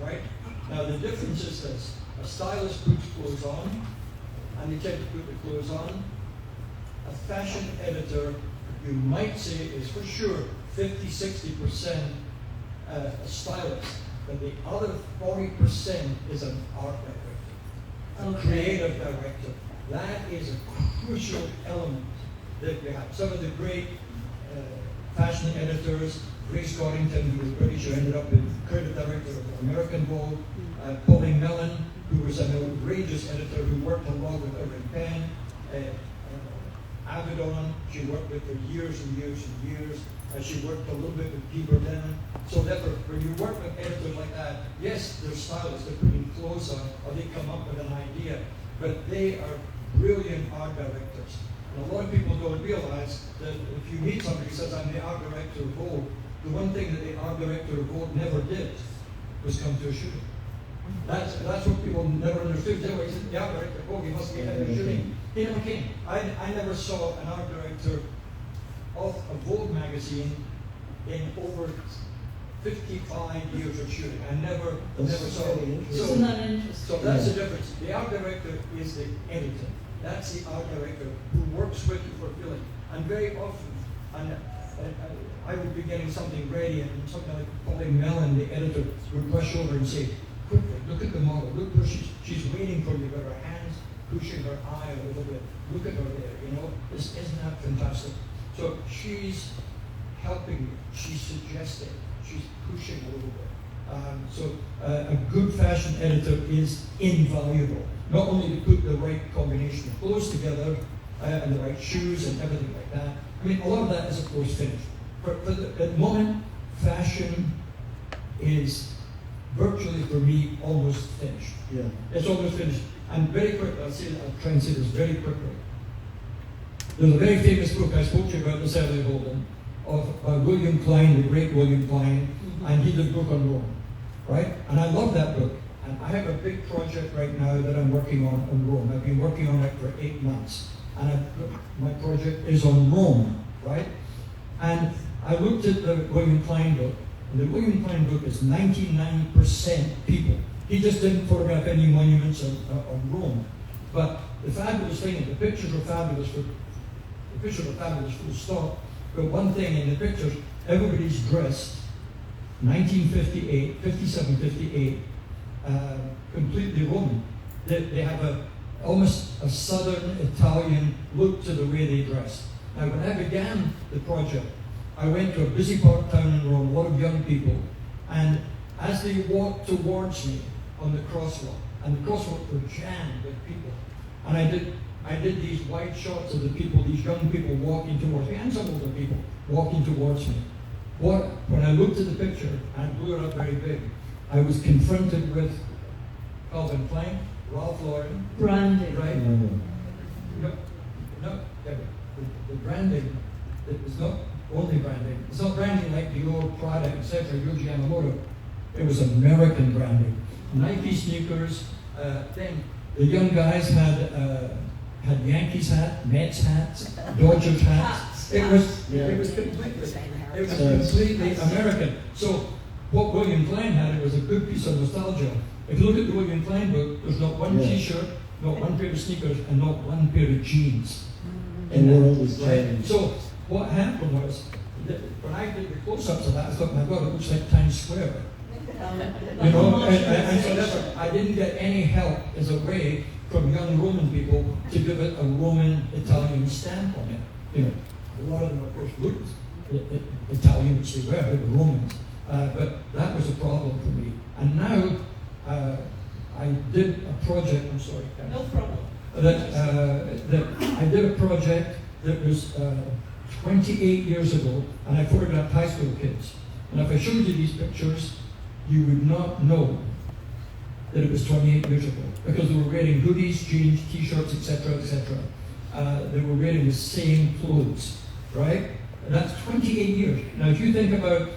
right? Now the difference is this: a stylist puts clothes on, and they tend to put the clothes on. A fashion editor, you might say, is for sure 50-60% a stylist, but the other 40% is an art director, a creative director. That is a crucial element that you have. Some of the great fashion editors, Grace Coddington, who was British, who ended up in creative director of American Vogue, Pauline Mellon, who was an outrageous editor who worked along with Irving Penn, Avedon, she worked with for years and years and years. She worked a little bit with Guy Bourdin. So therefore, when you work with editors like that, yes, they're stylists, they're putting clothes on, or they come up with an idea, but they are brilliant art directors. And a lot of people don't realize that if you meet somebody who says, I'm the art director of Vogue, the one thing that the art director of Vogue never did was come to a shooting. That's what people never understood. They always said, the art director of Vogue, he must be at the shooting. He never came. I never saw an art director of a Vogue magazine in over 55 years of shooting. I never saw it. Isn't that interesting? So that's the difference. The art director is the editor. That's the art director who works with you for filling. And very often, I would be getting something ready, and something like Pauline Mellon, the editor, would rush over and say, quickly, look at the model. Look where she's waiting for you with her hands pushing her eye a little bit. Look at her there, you know? Isn't that fantastic? So she's helping you. She's suggesting. She's pushing a little bit. A good fashion editor is invaluable. Not only to put the right combination of clothes together and the right shoes and everything like that. I mean, a lot of that is, of course, finished. At the moment, fashion is virtually, for me, almost finished. Yeah. It's almost finished. And very quickly, I'll try and say this very quickly. There's a very famous book, I spoke to you about this earlier, Holden, of William Klein, the great William Klein, and he did a book on Rome, right? And I love that book. And I have a big project right now that I'm working on Rome. I've been working on it for 8 months. And my project is on Rome, right? And I looked at the William Klein book, and the William Klein book is 99% people. He just didn't photograph any monuments of Rome. But the fabulous thing, and the pictures were fabulous full stop, but one thing in the pictures, everybody's dressed 1958, 57, 58, completely Roman. They have almost a southern Italian look to the way they dress. Now, when I began the project, I went to a busy part town in Rome, a lot of young people, and as they walked towards me on the crosswalk, and the crosswalk were jammed with people, and I did these wide shots of the people, these young people walking towards me, and some older people walking towards me. When I looked at the picture, and I blew it up very big, I was confronted with Calvin Klein, Ralph Lauren, Branding. right? No, the branding, it was not only branding. It's not branding like Dior, Prada, etc., Yohji Yamamoto. It was American branding. Nike sneakers, then the young guys had Yankees hats, Mets hats, Dodgers hats. It was completely American. So what William Klein had, it was a good piece of nostalgia. If you look at the William Klein book, there's not one T-shirt, not one pair of sneakers, and not one pair of jeans. The world is Right? changed. So what happened was, that when I did the close-ups of that, I thought, my God, it looks like Times Square. You know, and so therefore, I didn't get any help as a way from young Roman people to give it a Roman Italian stamp on it. You know, a lot of them, of course, looked Italian, which they were Romans. But that was a problem for me. And now I did a project. I'm sorry, Karen. No problem. That I did a project that was 28 years ago, and I photographed high school kids. And if I showed you these pictures, you would not know that it was 28 years ago, because they were wearing hoodies, jeans, t-shirts, etc., etc. They were wearing the same clothes, right? And that's 28 years. Now, if you think about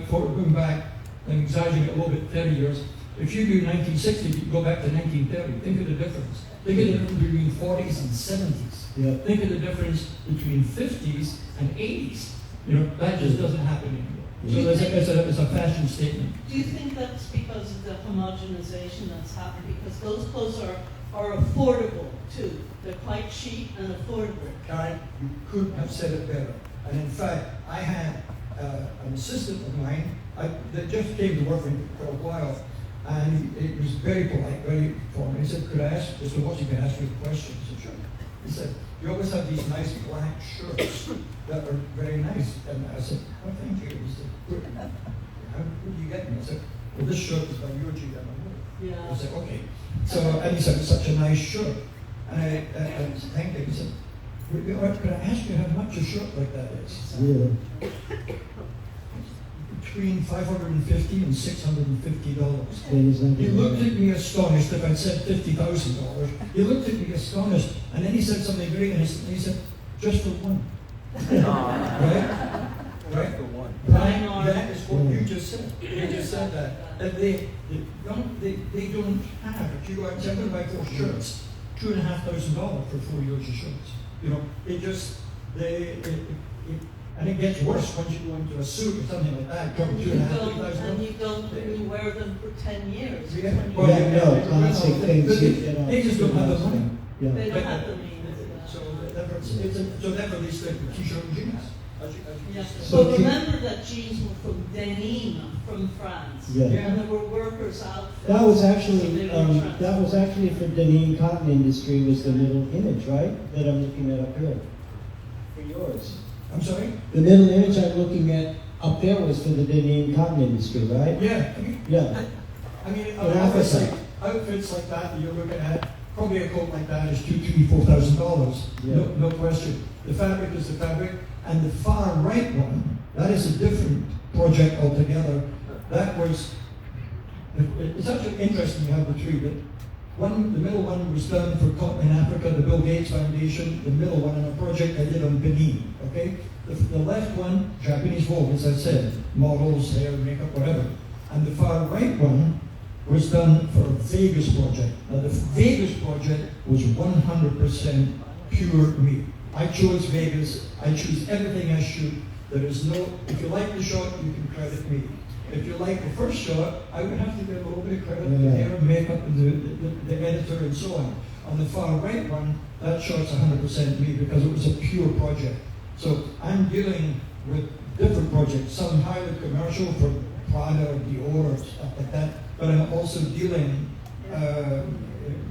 going back, I'm exaggerating a little bit, 30 years. If you do 1960, you go back to 1930. Think of the difference. Think of the difference between 40s and 70s. Yeah. Think of the difference between 50s and 80s. You know, that just doesn't happen anymore. So it's a fashion statement. Do you think that's because of the homogenization that's happened? Because those clothes are affordable too. They're quite cheap and affordable. Karen, you couldn't have said it better. And in fact, I had an assistant of mine that just came to work for me for a while, and it was very polite, very formal. He said, "Could I ask, Mr. Watts, you can ask you a question?" I said, "Sure." He said, "You always have these nice black shirts that are very nice." And I said, "Oh, thank you." He said, "How do you get them?" I said, "Well, this shirt is by Yohji Yamamoto." Yeah. I said, "Okay." So, and he said, "It's such a nice shirt." And I said, "Thank you." He said, "Could I ask you how much a shirt like that is?" Really? Between $550 and $650. Ladies and He looked gentlemen. at me astonished. If I'd said $50,000, he looked at me astonished, and then he said something very innocent. He said, "Just for one." Right? For one. Right? That is what you just said. You just said that. That they don't have. If you go out and say, "I'm going to buy 4 shirts," $2,500 for 4 Yohji shirts. You know, and it gets worse once you go into a suit or something like that. And you $2,500. don't wear them for 10 years. Yeah. 20 Well, years. No, classic things you get They just don't have the money. Yeah. They don't have the means. So therefore they stick with t-shirt and jeans. Yeah. So But keep- remember that jeans were from denim from France. Yeah. And there were workers' outfits. That was So actually they were for denim cotton industry was the middle image, right? That I'm looking at up here. For yours. I'm sorry? The middle image I'm looking at up there was for the denim cotton industry, right? Yeah. Yeah. I mean, In Africa. outfits like that you're looking at, probably a coat like that is $2,000, $3,000, $4,000. Yeah. No question. The fabric is the fabric, and the far right one, that is a different project altogether. That was, it's actually interesting you have the three. The middle one was done for Cotton in Africa, the Bill Gates Foundation. The middle one in a project I did on Benin. Okay, the left one, Japanese Vogue, as I said, models, hair, makeup, whatever. And the far right one was done for a Vegas project. Now the Vegas project was 100% pure me. I chose Vegas. I choose everything I shoot. There is no, if you like the shot, you can credit me. If you like the first shot, I would have to give a little bit of credit to the hair and makeup and the editor and so on. on the far right one, that shot's 100% me because it was a pure project. So I'm dealing with different projects, some highly commercial for Prada or Dior or stuff like that, but I'm also dealing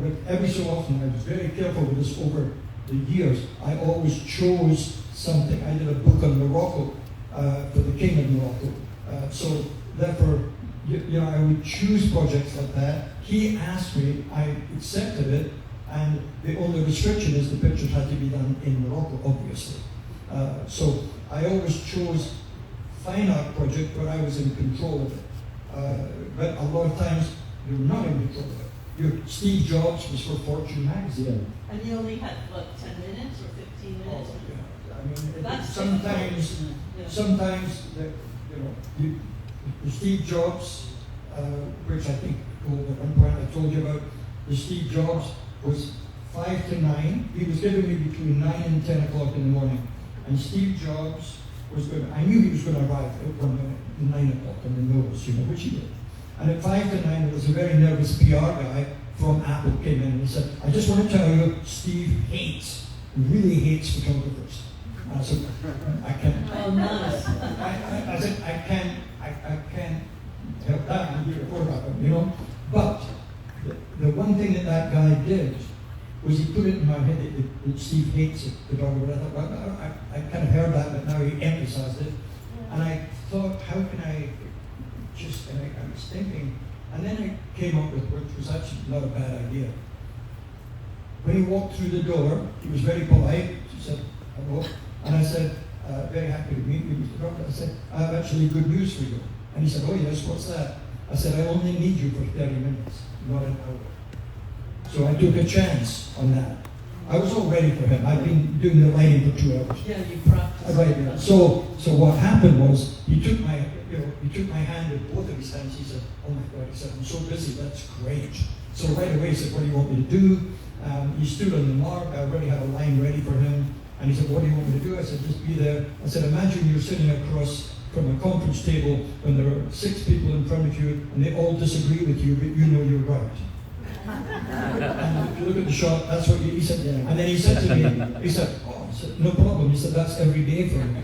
with every so often. I was very careful with this over the years. I always chose something. I did a book on Morocco for the King of Morocco. So therefore, I would choose projects like that. He asked me, I accepted it, and the only restriction is the pictures had to be done in Morocco, obviously. So I always chose fine art project where I was in control of it. But a lot of times, you're not in control of it. Steve Jobs was for Fortune magazine. And you only had, what, 10 minutes or 15 minutes? Oh, yeah. I mean, That's sometimes the Steve Jobs, which I think at one point I told you about, the Steve Jobs was 5 to 9. He was giving me between 9 and 10 o'clock in the morning. And Steve Jobs was going I knew he was going to arrive at 9 o'clock on the nose, which he did. And at 5 to 9, there was a very nervous PR guy from Apple came in and he said, I just want to tell you, Steve really hates photographers. I said, I can't. Oh, nice. I said, I can't help that and do a photograph, But the one thing that guy did was he put it in my head that Steve hates it, photographer. I thought, well, I kind of heard that, but now he emphasized it. And I thought, how can I I was thinking, and then I came up with, which was actually not a bad idea. When he walked through the door, he was very polite. He said, hello. And I said, very happy to meet you, Mr. Doctor. I said, I have actually good news for you. And he said, oh yes, what's that? I said, I only need you for 30 minutes, not an hour. So I took a chance on that. I was all ready for him. I'd been doing the lighting for 2 hours. Yeah, you practiced. Right. So what happened was, he took my hand with both of his hands. He said, oh my God, he said, I'm so busy, that's great. So right away he said, what do you want me to do? He stood on the mark. I already had a line ready for him. And he said, what do you want me to do? I said, just be there. I said, imagine you're sitting across from a conference table when there are 6 people in front of you and they all disagree with you, but you know you're right. And if you look at the shot, that's what he said. And then he said to me, he said, no problem. He said, that's every day for me.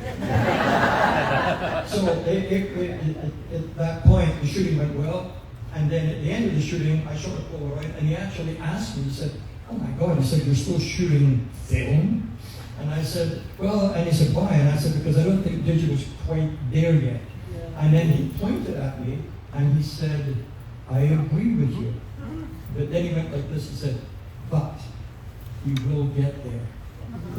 So at that point, the shooting went well. And then at the end of the shooting, I shot a Polaroid, and he actually asked me, he said, oh my God, he said, you're still shooting film? And I said, well, and he said, why? And I said, because I don't think digital's quite there yet. Yeah. And then he pointed at me, and he said, I agree with you. But then he went like this, he said, but we will get there.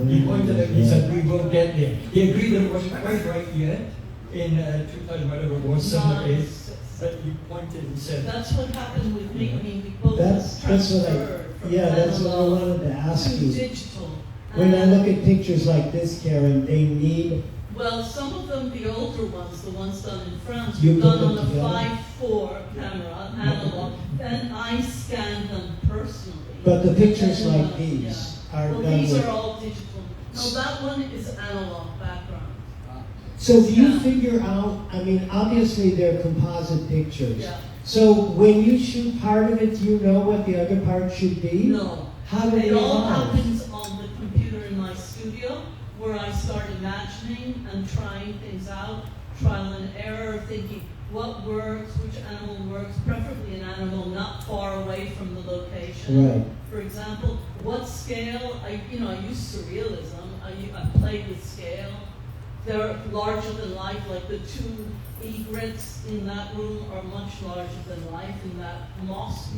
He pointed at me, he said, we will get there. He agreed that it wasn't quite right yet, in 2000, whatever it was, 7 or 8. But he pointed and said, that's what happened with me. I mean, we both that's what I wanted to ask you. Digital. When I look at pictures like this, Karen, they need... Well, some of them, the older ones, the ones done in France, You were done on a together? 5.4 camera, analog, and I scanned them personally. But the pictures like these are well, done these with... are all digital. No, that one is analog background. So do you figure out, I mean, obviously they're composite pictures. Yeah. So when you shoot part of it, do you know what the other part should be? No. How do they It all evolve? happens on the computer in my studio, where I start imagining and trying things out, trial and error, thinking what works, which animal works, preferably an animal not far away from the location. Right. For example, what scale? I use surrealism. I play with scale. They're larger than life, like the 2 egrets in that room are much larger than life in that mosque,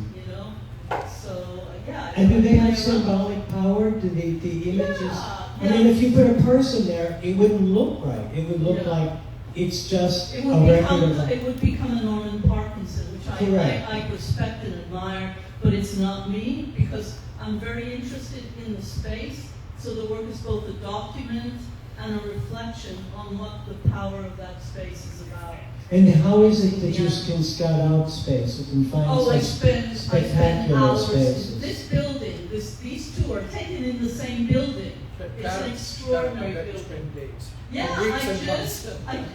So, yeah. And do they have symbolic power? Do the images... Yeah. I mean, if you put a person there, it wouldn't look right. It would look like it's just it a would record of... It would become a Norman Parkinson, which I respect and admire, but it's not me, because I'm very interested in the space, so the work is both a document and a reflection on what the power of that space is about. And how is it that you can scout out space and find I such spend spectacular hours. spaces? This building, these 2 are taken in the same building. It's an extraordinary building. Yeah,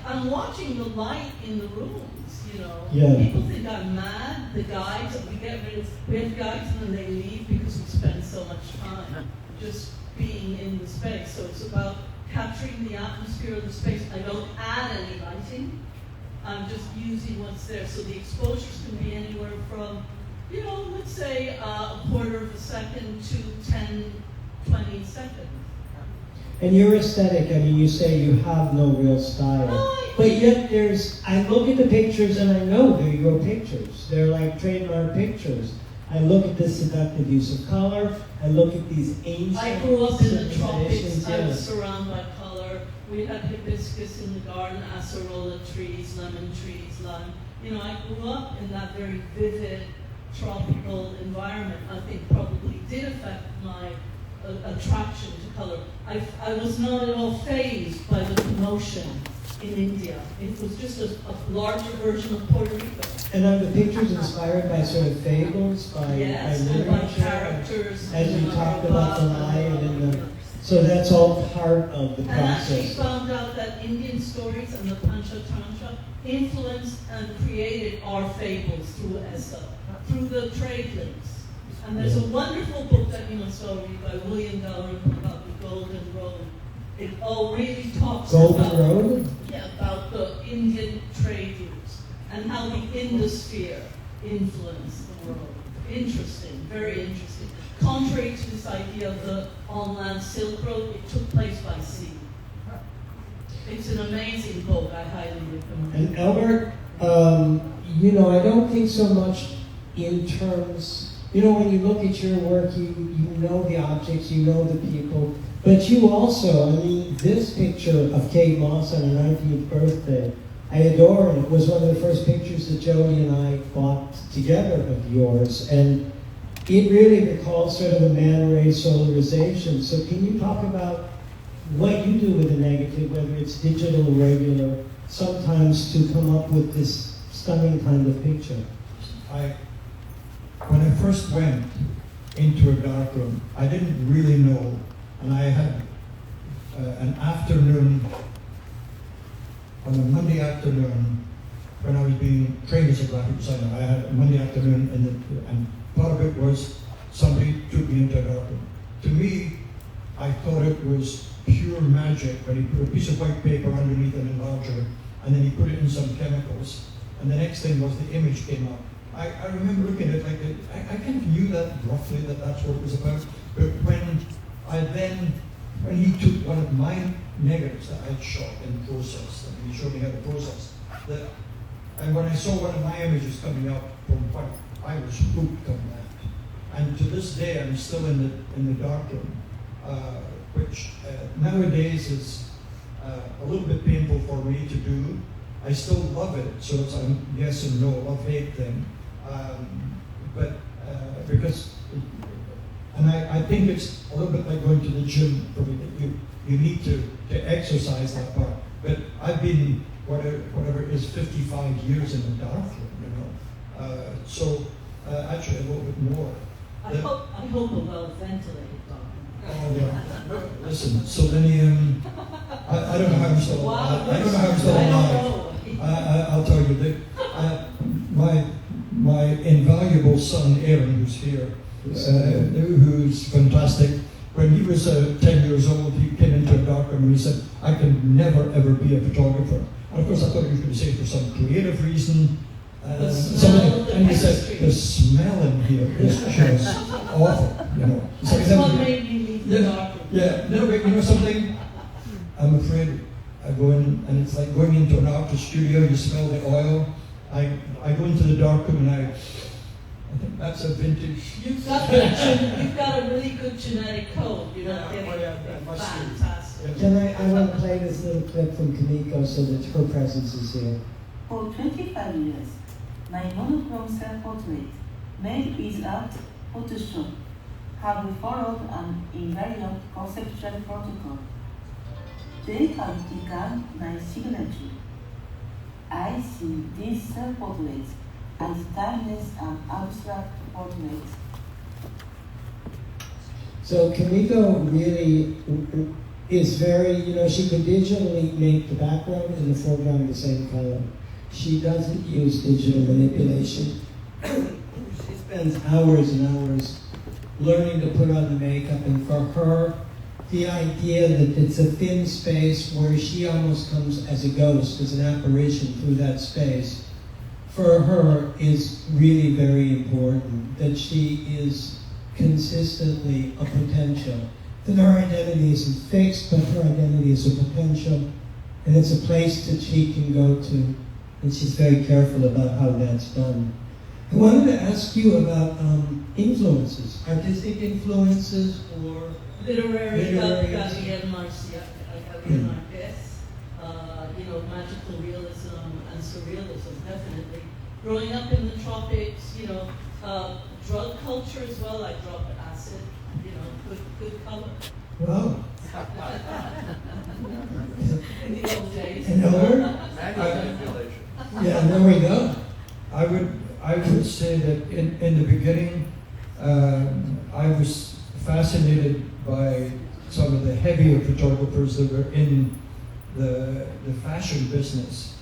I'm watching the light in the rooms, you know. Yeah. People think I'm mad. The guides, we have guides and then they leave because we spend so much time just being in the space. So it's about capturing the atmosphere of the space. I don't add any lighting. I'm just using what's there. So the exposures can be anywhere from, you know, let's say a quarter of a second to 10, 20 seconds. And your aesthetic, I mean, you say you have no real style. But yet I look at the pictures and I know they're your pictures. They're like trademark pictures. I look at the seductive use of color. I look at these ancient I grew up in the tropics. civilizations, I was yes. surrounded by color. We had hibiscus in the garden, acerola trees, lemon trees, lime. You know, I grew up in that very vivid tropical environment. I think probably did affect my attraction to color. I was not at all fazed by the commotion in India. It was just a larger version of Puerto Rico. And are the pictures inspired by sort of fables, by and by literature? characters. As we talked about the lion and the... So that's all part of the And actually process. found out that Indian stories and the Panchatantra influenced and created our fables through ESSA, through the trade links. And there's a wonderful book that you must all read by William Dalrymple about the Golden Road. It all really talks Golden about, Road? Yeah, about the Indian trade routes and how the Indosphere influenced the world. Interesting, very interesting. Contrary to this idea of the on-land Silk Road, it took place by sea. It's an amazing book, I highly recommend. And Albert, you know, I don't think so much in terms... You know, when you look at your work, you know the objects, you know the people, but you also, I mean, this picture of Kate Moss on her 19th birthday, I adore it. It was one of the first pictures that Jody and I bought together of yours, and it really recalls sort of a man-ray solarization. So can you talk about what you do with the negative, whether it's digital or regular, sometimes to come up with this stunning kind of picture? When I first went into a darkroom, I didn't really know, and I had an afternoon, on a Monday afternoon, when I was being trained as a graphic designer, I had a Monday afternoon, and part of it was somebody took me into a darkroom. To me, I thought it was pure magic when he put a piece of white paper underneath an enlarger, and then he put it in some chemicals, and the next thing was the image came up. I remember looking at it like, I kind of knew that roughly, that's what it was about. But when he took one of my negatives that I'd shot and processed, and he showed me how to process, and when I saw one of my images coming up from white, I was hooked on that. And to this day, I'm still in the darkroom, which nowadays is a little bit painful for me to do. I still love it, so it's a yes and no, love-hate thing. Because, and I think it's a little bit like going to the gym for me, that you need to exercise that part. But I've been, whatever it is, 55 years in the darkroom, you know. Actually a little bit more. I hope a well-ventilated darkroom. Oh, yeah. Listen, so many, I don't know how I'm still alive. I don't know how I'm still alive. I'll tell you, my invaluable son, Aaron, who's here, who's fantastic, when he was 10 years old, he came into a darkroom and he said, I can never, ever be a photographer. And of course, I thought he was going to say for some creative reason. The smell, and he said, the smell in here is just awful, you know. That's what made me leave the darkroom. Yeah, no, but you know something? I'm afraid I go in, and it's like going into an artist studio, you smell the oil. I go into the darkroom and I think that's a vintage. You've got a really good genetic code. You're not getting fantastic. I want to play this little clip from Kimiko so that her presence is here. For 25 years, my monochrome self-portrait, made without Photoshop, have followed an invariant conceptual protocol. They have become my signature. I see these self-portraits as timeless and abstract portraits. So Kimiko really is very, you know, she could digitally make the background and the foreground the same color. she doesn't use digital manipulation. She spends hours and hours learning to put on the makeup, and for her, the idea that it's a thin space where she almost comes as a ghost, as an apparition through that space, for her is really very important, that she is consistently a potential. That her identity isn't fixed, but her identity is a potential, and it's a place that she can go to, and she's very careful about how that's done. I wanted to ask you about influences, artistic influences, or Literary, Literary. Gabriel Marcia, Marquez, magical realism and surrealism, definitely. Growing up in the tropics, drug culture as well. I dropped acid, good color. wow. In the old days. And over? Manipulation. Yeah, there we go. I would say that in the beginning, I was fascinated by some of the heavier photographers that were in the fashion business,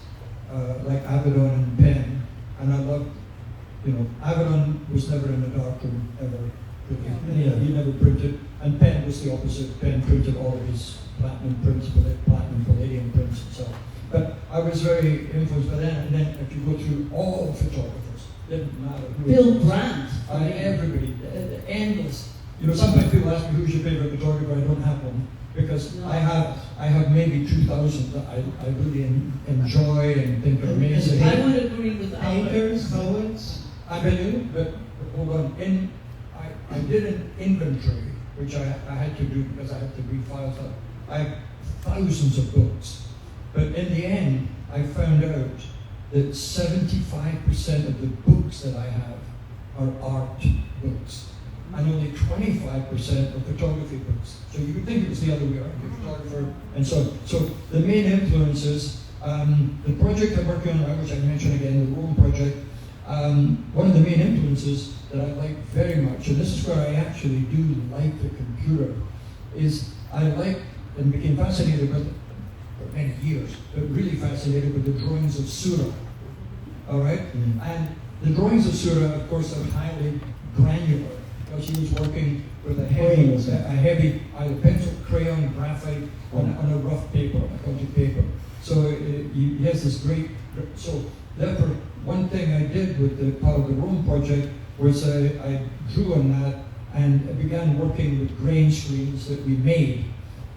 like Avedon and Penn. And I loved, Avedon was never in a darkroom ever. He never printed, and Penn was the opposite. Penn printed all of his platinum prints, platinum palladium prints and so on. But I was very influenced by that. And then if you go through all the photographers, didn't matter who. Bill Brandt. Everybody, endless. Sometimes people ask me who's your favorite photographer. I don't have one because No. I have maybe 2,000 that I really enjoy and think are amazing. I would agree with Painters, Albert. poets. I do, but hold on. I did an inventory, which I had to do because I had to refile stuff. I have thousands of books, but in the end, I found out that 75% of the books that I have are art books, and only 25% are photography books. So you would think it was the other way around, the photographer, and so the main influences, the project I'm working on, which I mentioned again, the Rome project, one of the main influences that I like very much, and this is where I actually do like the computer, is I like and became fascinated with, for many years, but really fascinated with the drawings of Sura. All right? And the drawings of Sura, of course, are highly granular, because he was working with a heavy either pencil, crayon, graphite, on a rough paper, on a coated paper. So he has this great, so therefore, one thing I did with the part of the Rome project was I drew on that and began working with grain screens that we made.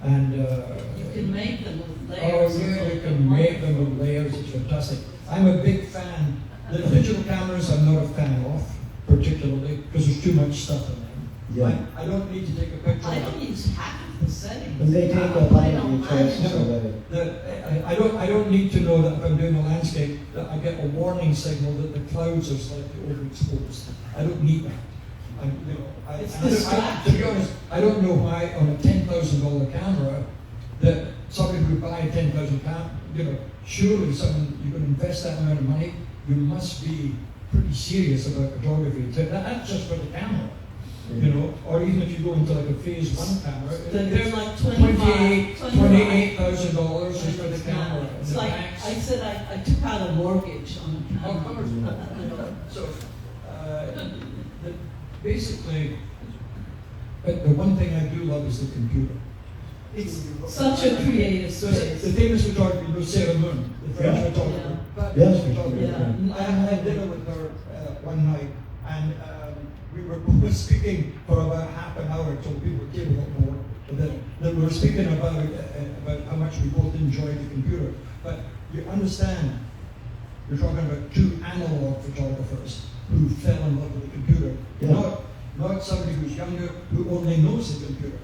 And You can make them with layers. oh yeah, you can make them with layers. It's fantastic. I'm a big fan. The digital cameras I'm not a fan of, particularly, because there's too much stuff in them. Yeah. I don't need to take a picture. I don't use half of the settings. And they take up I all of don't your choices mind. already. I don't need to know that if I'm doing a landscape that I get a warning signal that the clouds are slightly overexposed. I don't need that. To be honest, I don't know why on a $10,000 camera that somebody would buy a $10,000 camera. Surely you're going to invest that amount of money. You must be pretty serious about photography. That's just for the camera. Or even if you go into like a phase 1 camera, They're like $28,000 is for the camera. It's like, I said I took out a mortgage on the camera. So, basically, but the one thing I do love is the computer. It's such a creative space. The famous photographer, Sarah Moon, the French photographer. Yes, I had dinner with her one night, and we were both speaking for about half an hour, so people came a lot more. That we were speaking about how much we both enjoyed the computer. But you understand, you're talking about two analog photographers who fell in love with the computer. Yeah. Not somebody who's younger who only knows the computer.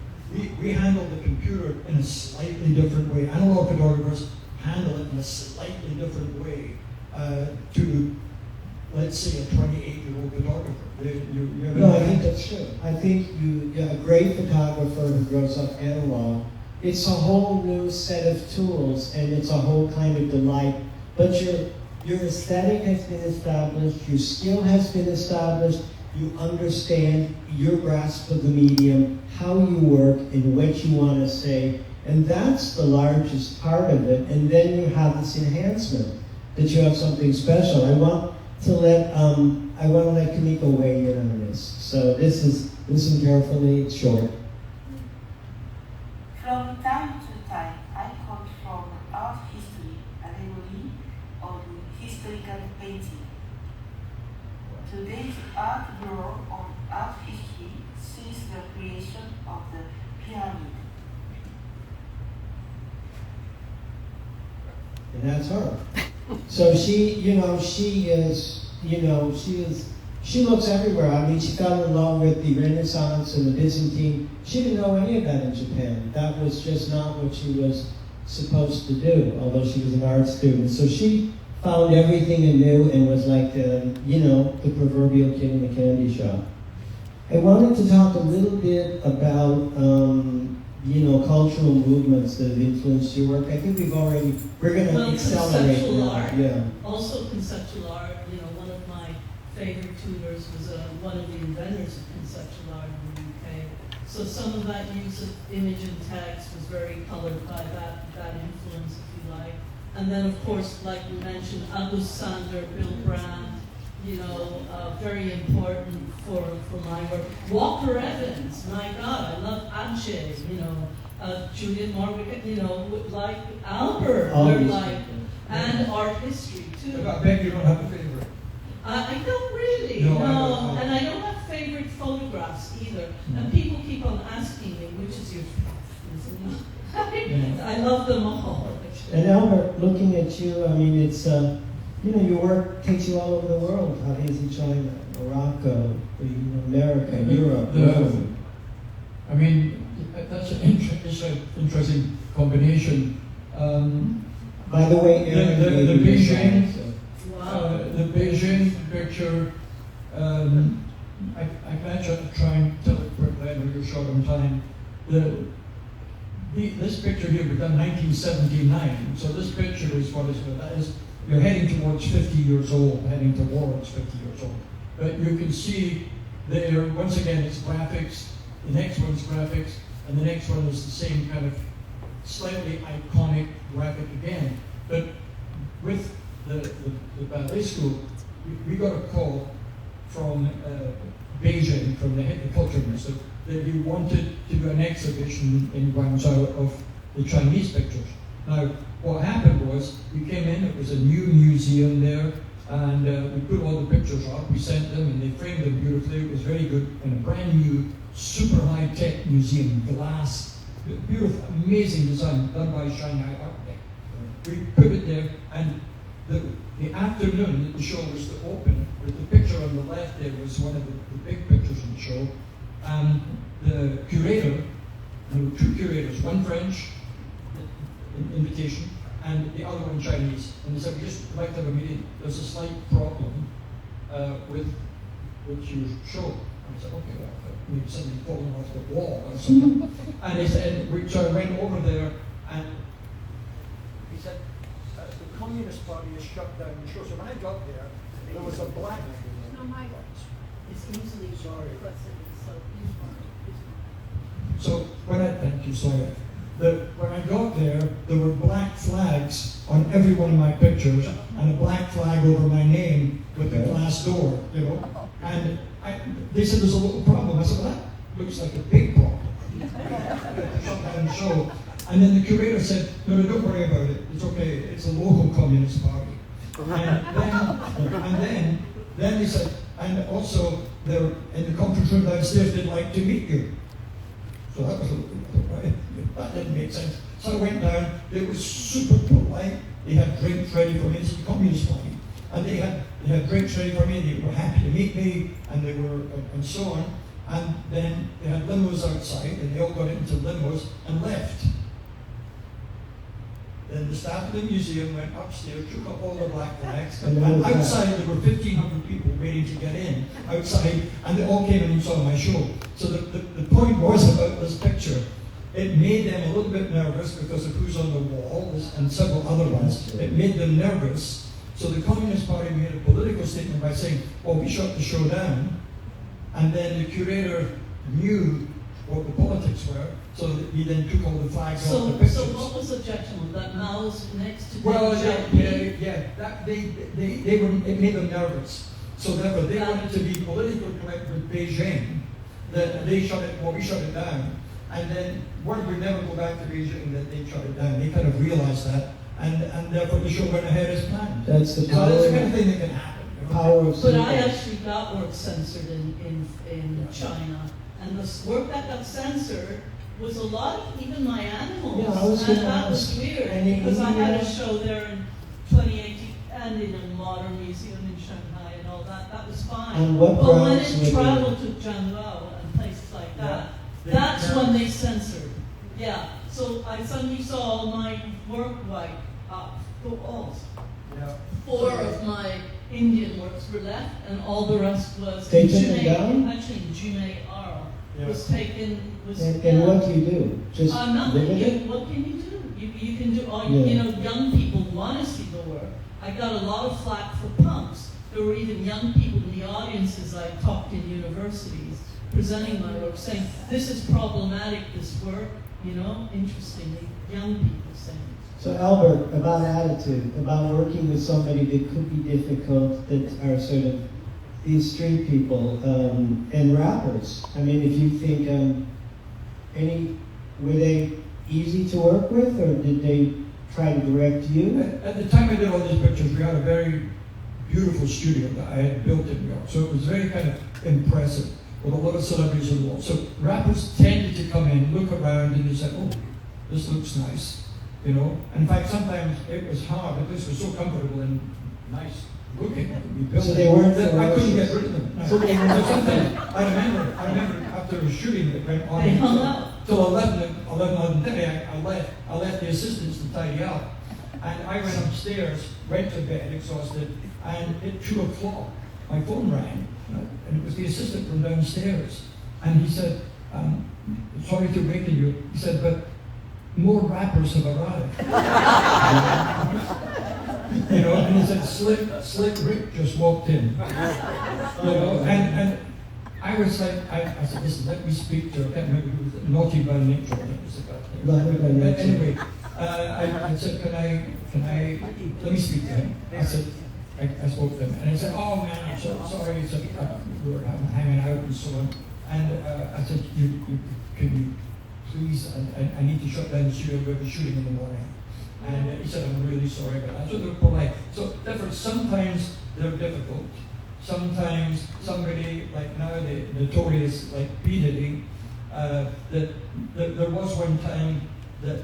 We handle the computer in a slightly different way. Analog photographers handle it in a slightly different way to, let's say, a 28-year-old photographer. No, I think that's true. I think a great photographer who grows up analog, it's a whole new set of tools and it's a whole kind of delight. But your aesthetic has been established, your skill has been established, you understand your grasp of the medium, how you work, and what you want to say. And that's the largest part of it. And then you have this enhancement. that you have something special. I want to let Kimiko weigh in on this. So listen carefully, it's short. From time to time, I quote from art history, allegory, or historical painting. Today's art bureau on art history sees the creation of the pyramid. And that's her. So she looks everywhere. I mean, she fell in love with the Renaissance and the Byzantine. She didn't know any of that in Japan. That was just not what she was supposed to do, although she was an art student. So she found everything anew and was like the proverbial kid in the candy shop. I wanted to talk a little bit about cultural movements that have influenced your work. I think we're going to accelerate conceptual now. art. Yeah. Also conceptual art, one of my favorite tutors was one of the inventors of conceptual art in the UK. So some of that use of image and text was very colored by that influence, if you like. And then, of course, like we mentioned, August Sander, Bill Brand, very important for my work. Walker Evans, my God, I love Ajay, Julian Morgan, like Albert, and art history too. I bet you don't have a favorite. I don't really, no. And I don't have favorite photographs either. And people keep on asking me, which is your favorite? I love them all. And Albert, looking at you, I mean, it's, your work takes you all over the world. Obviously, China, Morocco, America, Europe. I mean, that's an interesting combination. By the way, the Beijing, wow. The Beijing picture. I can actually try and tell it quickly. I know you're short on time. This picture here was done 1979. So this picture is that is. You're heading towards 50 years old, But you can see there, once again, it's graphics, the next one's graphics, and the next one is the same kind of slightly iconic graphic again. But with the ballet school, we got a call from Beijing, from the culture minister, that he wanted to do an exhibition in Guangzhou of the Chinese pictures. Now, what happened was, we came in, it was a new museum there, and we put all the pictures up, we sent them, and they framed them beautifully. It was very good, in a brand new, super high-tech museum, glass, beautiful, amazing design, done by a Shanghai architect. We put it there, and the afternoon that the show was to open, with the picture on the left there was one of the big pictures in the show, and the curator, there were two curators, one French, invitation, and the other one Chinese. And they said, we just like to have a meeting. There's a slight problem with your show. And I said, okay, well, maybe something falling off the wall or something. And he said, so I went over there, and he said, the Communist Party has shut down the show. So when I got there was a black. No, my it's easily sorry. So Thank you, sorry. When I got there were black flags on every one of my pictures, and a black flag over my name with the glass door, And they said there's a little problem. I said, well, that looks like a big problem. Shut down the show. And then the curator said, no, don't worry about it. It's okay. It's a local Communist Party. And then they said, and also they're in the conference room downstairs, they'd like to meet you. So that was a little right. That didn't make sense. So I went down. They were super polite. They had drinks ready for me. It's the Communist Party, and they had drinks ready for me. They were happy to meet me, and they were and so on. And then they had limos outside, and they all got into limos and left. Then the staff of the museum went upstairs, took up all the black flags, and outside there were 1,500 people waiting to get in outside, and they all came in and saw my show. So the point was about this picture. It made them a little bit nervous because of who's on the wall and several other ones. It made them nervous. So the Communist Party made a political statement by saying, well, we shut the show down. And then the curator knew what the politics were, so that he then took all the flags off the pictures. So what was the objection? That Mao's next to Well, yeah, it made them nervous. So therefore, they wanted to be politically correct with Beijing. That they shut it, well, we shut it down, and then word would never go back to Beijing that they shut it down. They kind of realized that, and therefore the show went ahead as planned. That's the So power. that's the kind of thing that can happen. Power of But symbols. I actually got work censored in China, and the work that got censored was a lot of even my animals. Yeah, I was and gonna that was ask. weird Any because I had a India? show there in 2018 and in a modern museum in Shanghai and all that. That was fine. On what but when grounds it were traveled to Jiangluo and places like that, They- that's yeah. when they censored. Yeah. So I suddenly saw all my work wiped out. Yeah. 4 of my Indian works were left, and all the rest was They took them Jume- down? Actually, Jume R Yeah. was taken. And what do you do? Just nothing. live with it? What can you do? You can do all. Yeah. You know, young people want to see the work. I got a lot of flack for punks. There were even young people in the audiences I talked in universities presenting my work, saying this is problematic. This work, you know, interestingly, young people saying. So Albert, about attitude, about working with somebody that could be difficult, that are sort of these street people and rappers. I mean, if you think were they easy to work with, or did they try to direct you? At the time I did all these pictures, we had a very beautiful studio that I had built in New York, so it was very kind of impressive with a lot of celebrities on the wall. So rappers tended to come in, look around, and they said, "Oh, this looks nice," you know. In fact, sometimes it was hard, but this was so comfortable and nice looking. We built So they weren't that I couldn't get ferocious. rid of them. No. So they weren't- So sometimes I remember after a shooting that went on They hung out. till 11:30, I left the assistants to tidy up. And I went upstairs, went to bed exhausted, and at 2 o'clock, my phone rang, and it was the assistant from downstairs. And he said, "Sorry to waken you." He said, "But more rappers have arrived." You know, and he said, Slick Rick just walked in. You know, and I was like, I said, "Listen, let me speak to her." I can't remember who was it. Naughty by Nature, I think was the guy's name. Naughty by But Nature. anyway, I said, can I, let me speak to him. I said, I spoke to him, and he said, "Oh man, I'm so sorry." He said, "We were hanging out and so on." And I said, can you please, I need to shut down the studio, we have a shooting in the morning. And he said, "I'm really sorry about that." So they were polite. So therefore, sometimes they're difficult. Sometimes somebody, like now, the notorious, like P. Diddy, there was one time that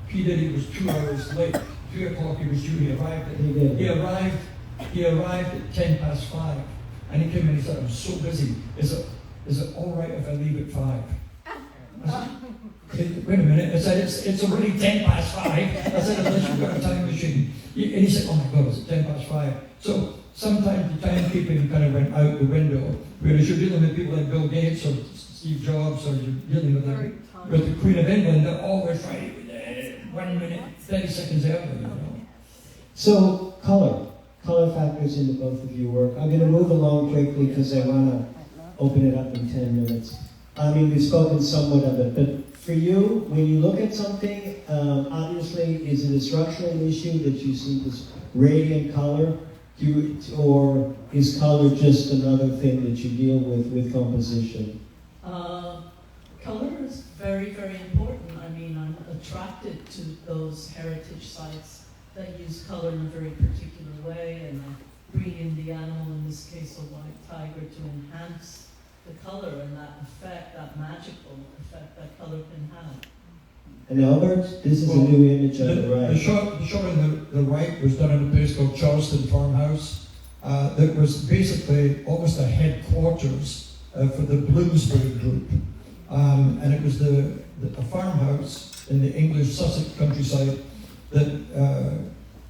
P. Diddy was 2 hours late. 3 o'clock he was due, he arrived He did. He arrived at 5:10, and he came in and he said, "I'm so busy. Is it all right if I leave at 5?" I said, "Wait a minute." I said, it's already 5:10. I said, "Unless you've got a time machine." And he said, "Oh my God, it's 5:10. So sometimes the timekeeping kind of went out the window, whereas you're dealing with people like Bill Gates or Steve Jobs, or you're dealing with the Queen of England, they're always right with 1 minute, 30 seconds early, you know. So color factors into both of your work. I'm going to move along quickly because I want to open it up in 10 minutes. I mean, we've spoken somewhat of it, but for you, when you look at something, obviously, is it a structural issue that you see this radiant color? Or is color just another thing that you deal with composition? Color is very, very important. I mean, I'm attracted to those heritage sites that use color in a very particular way, and I bring in the animal, in this case a white tiger, to enhance the color and that effect, that magical effect that color can have. And Albert, this is a new image on the right. The shot on the right was done in a place called Charleston Farmhouse. That was basically almost a headquarters for the Bloomsbury Group. And it was a farmhouse in the English Sussex countryside that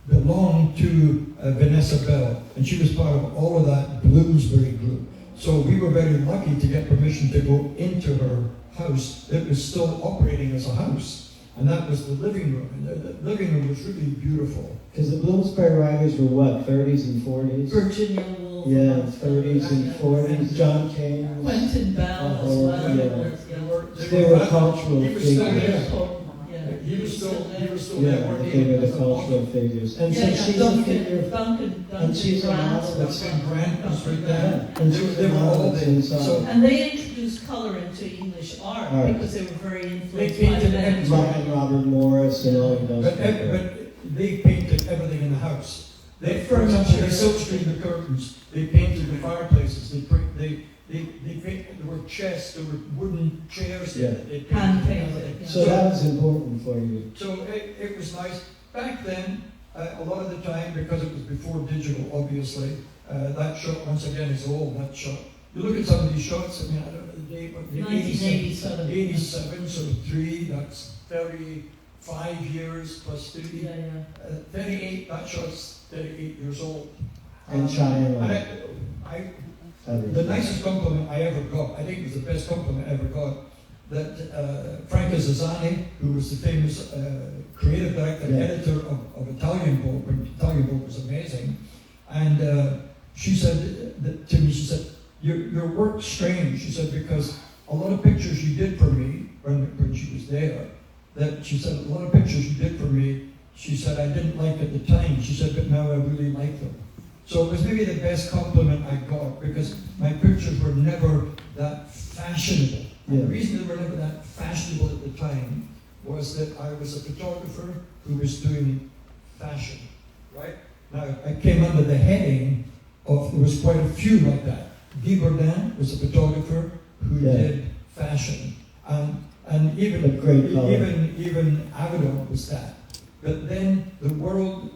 belonged to Vanessa Bell. And she was part of all of that Bloomsbury Group. So we were very lucky to get permission to go into her house. It was still operating as a house. And that was the living room. And the living room was really beautiful. Because the Bloomsbury writers were what, 30s and 40s? Virginia Woolf. Yeah, 30s and 40s. John Kane. Quentin Bell as well. They were cultural He was still figures. there. Yeah. He was still still Yeah, there working. they were as the a cultural model. figures. And so Yeah, she's a Duncan, figure, Duncan and she's a Grant. model that's Duncan Grant was right Yeah, there. and They she's were a all model there. inside. So And they introduced color into English art Art. because they were very They influenced by painted the everything. And Robert Morris and all of those But, people. but they painted everything in the house. They, for Furniture. example, they silk screened the curtains. They painted the fireplaces. They painted. There were chests. There were wooden chairs. Yeah. They painted Hand painted, everything. yeah. So that was important for you. So it was nice. Back then, a lot of the time, because it was before digital, obviously, that shot, once again, is old, that shot. You look at some of these shots, I mean, I don't know the date, but the 1987. 87, so 3, that's 35 years plus 3. Yeah, yeah. 38, that shot's 38 years old. And China. And the nicest compliment I ever got, I think it was the best compliment I ever got, that Franca Zazzani, who was the famous creative director and Yeah. editor of Italian Vogue, when Italian Vogue was amazing, and she said that to me, she said, your work's strange, she said, because a lot of pictures you did for me when she was there, that she said, a lot of pictures you did for me, she said, I didn't like at the time, she said, but now I really like them. So it was maybe the best compliment I got, because my pictures were never that fashionable. And Yeah. the reason they were never that fashionable at the time was that I was a photographer who was doing fashion, right? Now, I came under the heading of, there was quite a few like that. Guy Bourdin was a photographer who Yeah. did fashion. And even, A great color. even Avedon was that. But then the world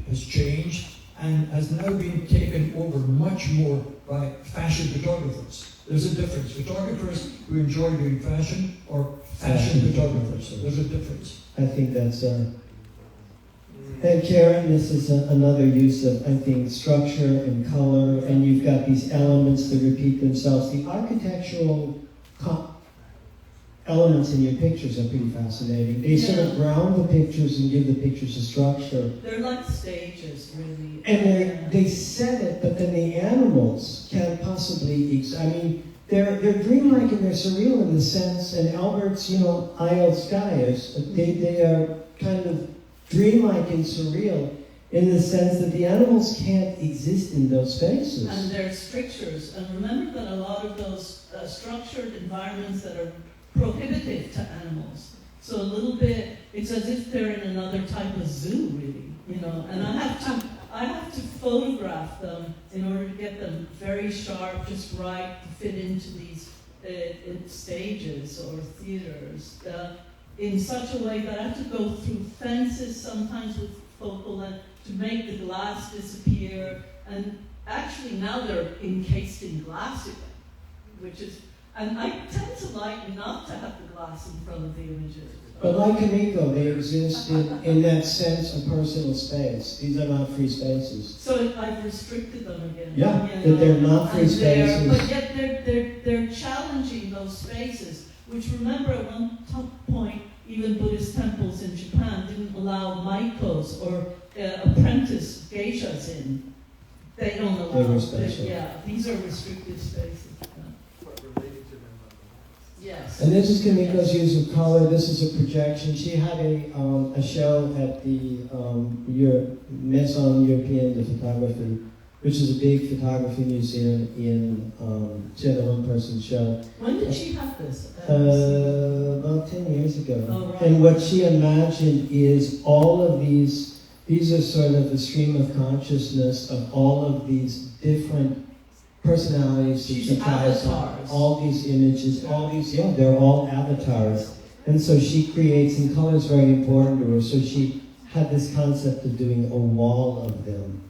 has changed and has now been taken over much more by fashion photographers. There's a difference. Photographers who enjoy doing fashion or fashion photographers. There's a difference. I think that's and Karen, this is another use of, I think, structure and color, and you've got these elements that repeat themselves. The architectural elements in your pictures are pretty fascinating. They sort of ground the pictures and give the pictures a structure. They're like stages, really. And they set it, but then the animals can't possibly, I mean, they're dreamlike and they're surreal in the sense, and Albert's, Isle Skies, they are kind of dreamlike and surreal in the sense that the animals can't exist in those spaces. And they're strictures. And remember that a lot of those structured environments that are prohibitive to animals. So a little bit, it's as if they're in another type of zoo, really, And I have to photograph them in order to get them very sharp, just right to fit into these stages or theaters in such a way that I have to go through fences sometimes with focal length to make the glass disappear. And actually now they're encased in glass again, which is. And I tend to like not to have the glass in front of the images. But like Kimiko, they exist in that sense of personal space. These are not free spaces. So I've restricted them again. Yeah, that they're not free spaces. But yet they're challenging those spaces, which remember at one point, even Buddhist temples in Japan didn't allow maikos or apprentice geishas in. They don't allow. They were special. Yeah, these are restricted spaces. Yes. And this is Kimiko's use of color. This is a projection. She had a show at the Maison Européenne de Photography, which is a big photography museum in, she had a one-person show. When did she have this? About 10 years ago. Oh, right. And what she imagined is all of these are sort of the stream of consciousness of all of these different personalities that She's she tries on. avatars. All these images, they're all avatars. And so she creates, and color is very important to her, so she had this concept of doing a wall of them.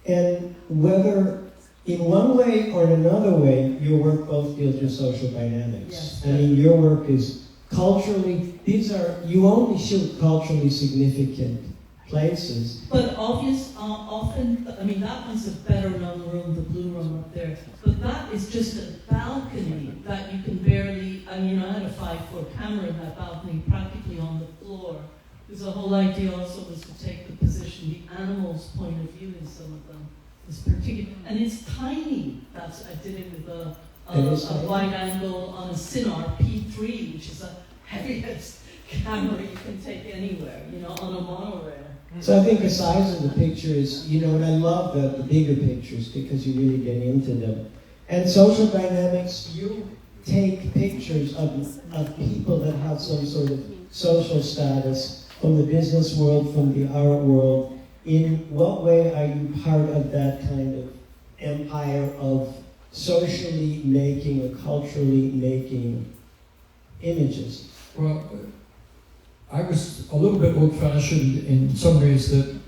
And whether in one way or in another way, your work both deals with social dynamics. Yes. I mean, your work is culturally, you only shoot culturally significant places. But often, that one's a better known room, the blue room up there. But that is just a balcony that you can barely, I had a 5-foot camera in that balcony practically on the floor. Because the whole idea also was to take the position, the animal's point of view in some of them is particular. And it's tiny. I did it with a wide angle on a Sinar P3, which is a heaviest camera you can take anywhere, on a monorail. So I think the size of the picture is, and I love the bigger pictures because you really get into them. And social dynamics, you take pictures of people that have some sort of social status from the business world, from the art world. In what way are you part of that kind of empire of socially making or culturally making images? Well, I was a little bit old-fashioned in some ways that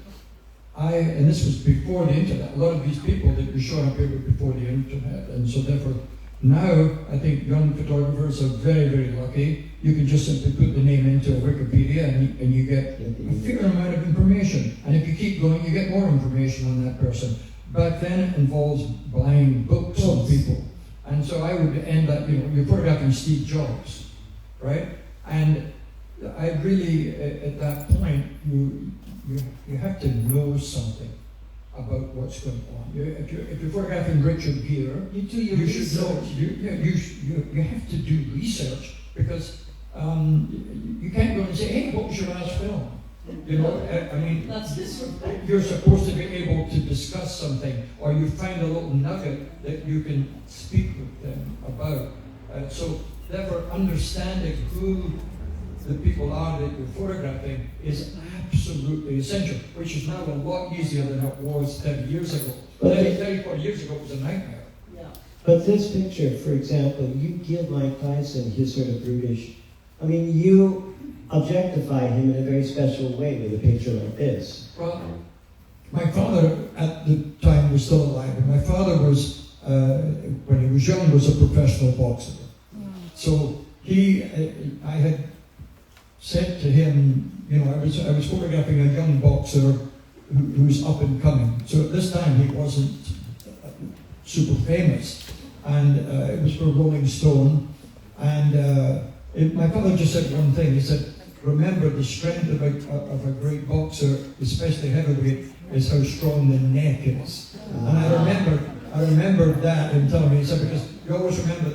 and this was before the internet, a lot of these people that were showing up here were before the internet, and so therefore now I think young photographers are very, very lucky. You can just simply put the name into Wikipedia and you get a fair amount of information. And if you keep going, you get more information on that person. Back then it involves buying books on people. And so I would end up, you're photographing Steve Jobs, right? And I really, at that point, you have to know something about what's going on. If you're photographing Richard Gere, You do your you should research. know. You have to do research because you can't go and say, "Hey, what was your last film?" I mean, That's disrespectful. you're supposed to be able to discuss something, or you find a little nugget that you can speak with them about. So, therefore, understanding who the people are that you're photographing is absolutely essential, which is now a lot easier than it was 30 years ago. 30, 40 years ago, it was a nightmare. Yeah. But this picture, for example, you give Mike Tyson his sort of brutish. I mean, you objectify him in a very special way with a picture like this. Well, my father at the time was still alive, and my father was, when he was young, was a professional boxer. So I had said to him, I was photographing a young boxer who's up and coming. So at this time he wasn't super famous, and it was for Rolling Stone. And my father just said one thing. He said, "Remember, the strength of a great boxer, especially heavyweight, is how strong the neck is." And I remember that him telling me. He said, because you always remember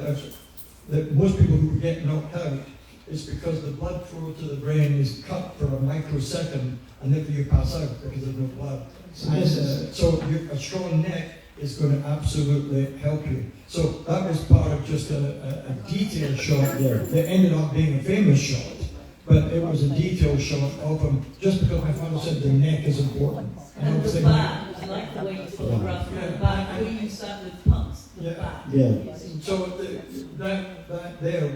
that most people who get knocked out, it's because the blood flow to the brain is cut for a microsecond, and therefore you pass out because there's no blood. So a strong neck is going to absolutely help you. So that was part of just a detailed shot there that ended up being a famous shot. But it was a detailed shot of him, just because my father said the neck is important. And the back, I like the way you photograph the back, where you sat with pumps, the back. Yeah. So that there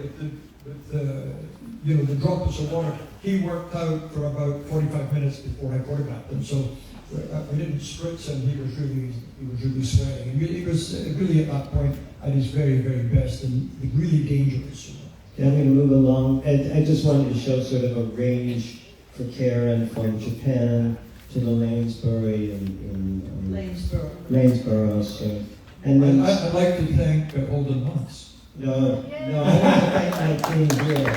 with the droplets of water, he worked out for about 45 minutes before I photographed him. So we didn't spritz him. He was really sweating. And he was really at that point at his very, very best and really dangerous. Yeah, I'm going to move along. I just wanted to show sort of a range for Karen from Japan to the Lanesbury in Lanesboro. So, and then I'd like to thank Holden once. No, I want to thank my team here.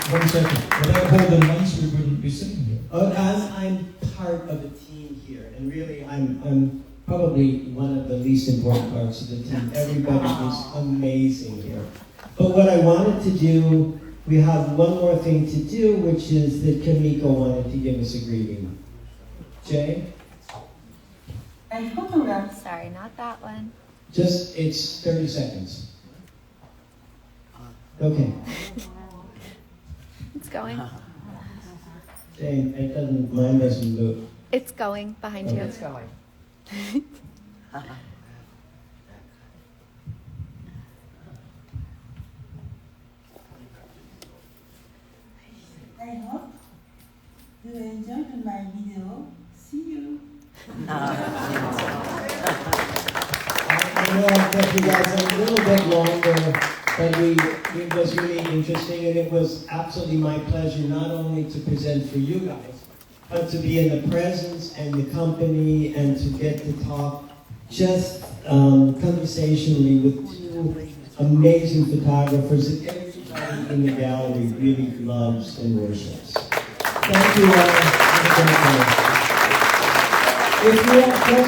One second. Without Holden once, we wouldn't be sitting here. I'm part of the team here, and really, I'm probably one of the least important parts of the team. Everybody is amazing here. But what I wanted to do, we have one more thing to do, which is that Kimiko wanted to give us a greeting. Jay? I photograph. Sorry, not that one. It's 30 seconds. Okay. It's going. Jane, mine doesn't look. It's going behind you. It's going. I hope you enjoyed my video. See you. I know I kept you guys a little bit longer, but it was really interesting, and it was absolutely my pleasure not only to present for you guys, but to be in the presence and the company and to get to talk just conversationally with two amazing photographers that everybody in the gallery really loves and worships. Thank you all. If you have questions,